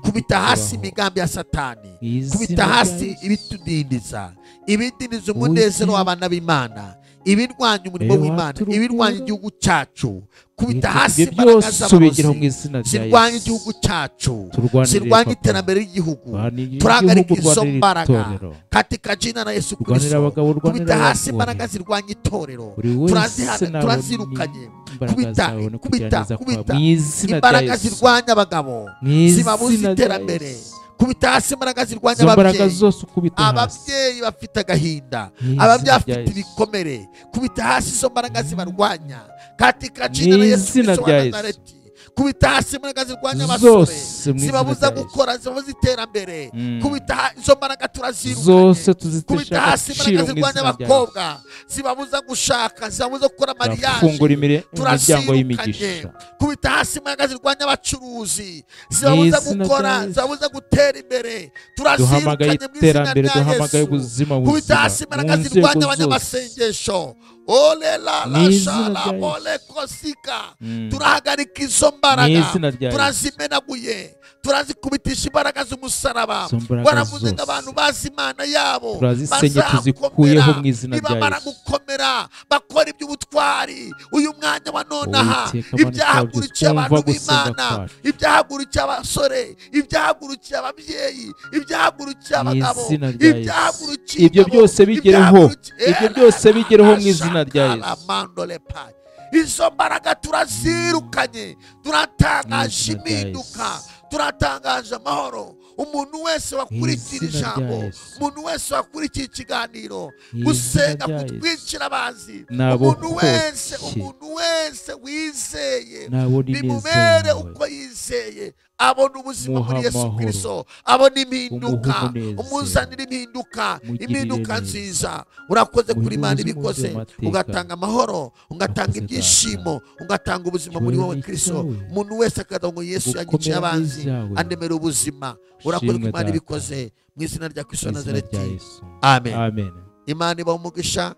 Kubita hasi imigambi ya Satani, kubita hasi ibitudindiza, ibidindiza umunezero w'abana b'Imana, ibirwanya umurimo w'Imana, ibirwanya igihugu cyacu. Kubita hasi imbaraga z'abarozi zirwanya igihugu cyacu, zirwanya iterambere ry'igihugu. Turahagarika izo mbaraga katika jina la Yesu Kristo. Kubita hasi imbaraga zirwanya itorero, turazirukanye. Kubita imbaraga zirwanya abagabo, zibabuza iterambere. Kubita hasi imbaraga zirwanya ababyeyi bafite agahinda, ababyeyi bafite ibikomere. Kubita hasi izo mbaraga zibarwanya katika jina la Yesu Kristo wa Nazareti. Kubita hasi imbaraga zirwanya abasore, zibabuza gukora, zibabuza iterambere. Kubita izo mbaraga turazirukanye. Kubita hasi imbaraga zirwanya abakobwa, zibabuza gushaka, zibabuza gukora mariage, turazirukanye. Kubita hasi imbaraga zirwanya abacuruzi, zibabuza gukora, zibabuza gutera imbere, turazirukanye mu izina rya Yesu. Kubita hasi imbaraga zirwanya abanyamasengesho, ole la shala ole kosika, turahagarika izo mbaraga, turazimenaguye, turazikubitisha imbaraga z'umusaraba. Waravuze ngo abantu bazi Imana yabo bazakomera, nibamara gukomera bakora iby'ubutwari. Uyu mwanya wa nonaha ibyahagurukiye abantu b'Imana, ibyahagurukiye abasore, ibyahagurukiye ababyeyi, ibyahagurukiye abagabo, ibyahagurukiye ibyo byose bigereho, ibyo byose bigereho mu izina rya Yesu. Izo mbaraga turazirukanye, turatangaje impinduka, turatangaje amahoro. Umuntu wese wakurikira ijambo, umuntu wese wakurikira ikiganiro, gusenga kutwicira abanzi, umuntu wese wizeye yizeye nabona ineza bimubere yawe uko yizeye, abona ubuzima muri Muha Yesu amahoro. Kristo, abona impinduka, Umuhe umunezero. umuzanira impinduka, Mugirire impinduka neza. nziza. Urakoze kuri Muhinduze Imana ubuzima ibikoze, amateka. ugatanga amahoro, ugatanga Urakoze ibyishimo, ugatanga ubuzima muri wowe Icyubahiro Kristo. cyawe. Umuntu wese akaza ngo Yesu Gukomera yanyiciye abanzi n'ibyawe. andemera ubuzima. Urakoze Ushimwe kuri Imana Data. ibikoze, mu izina rya Kristo Mu wa izina rya Nazareti, Yesu. amen. Amen. Imana ibaha umugisha.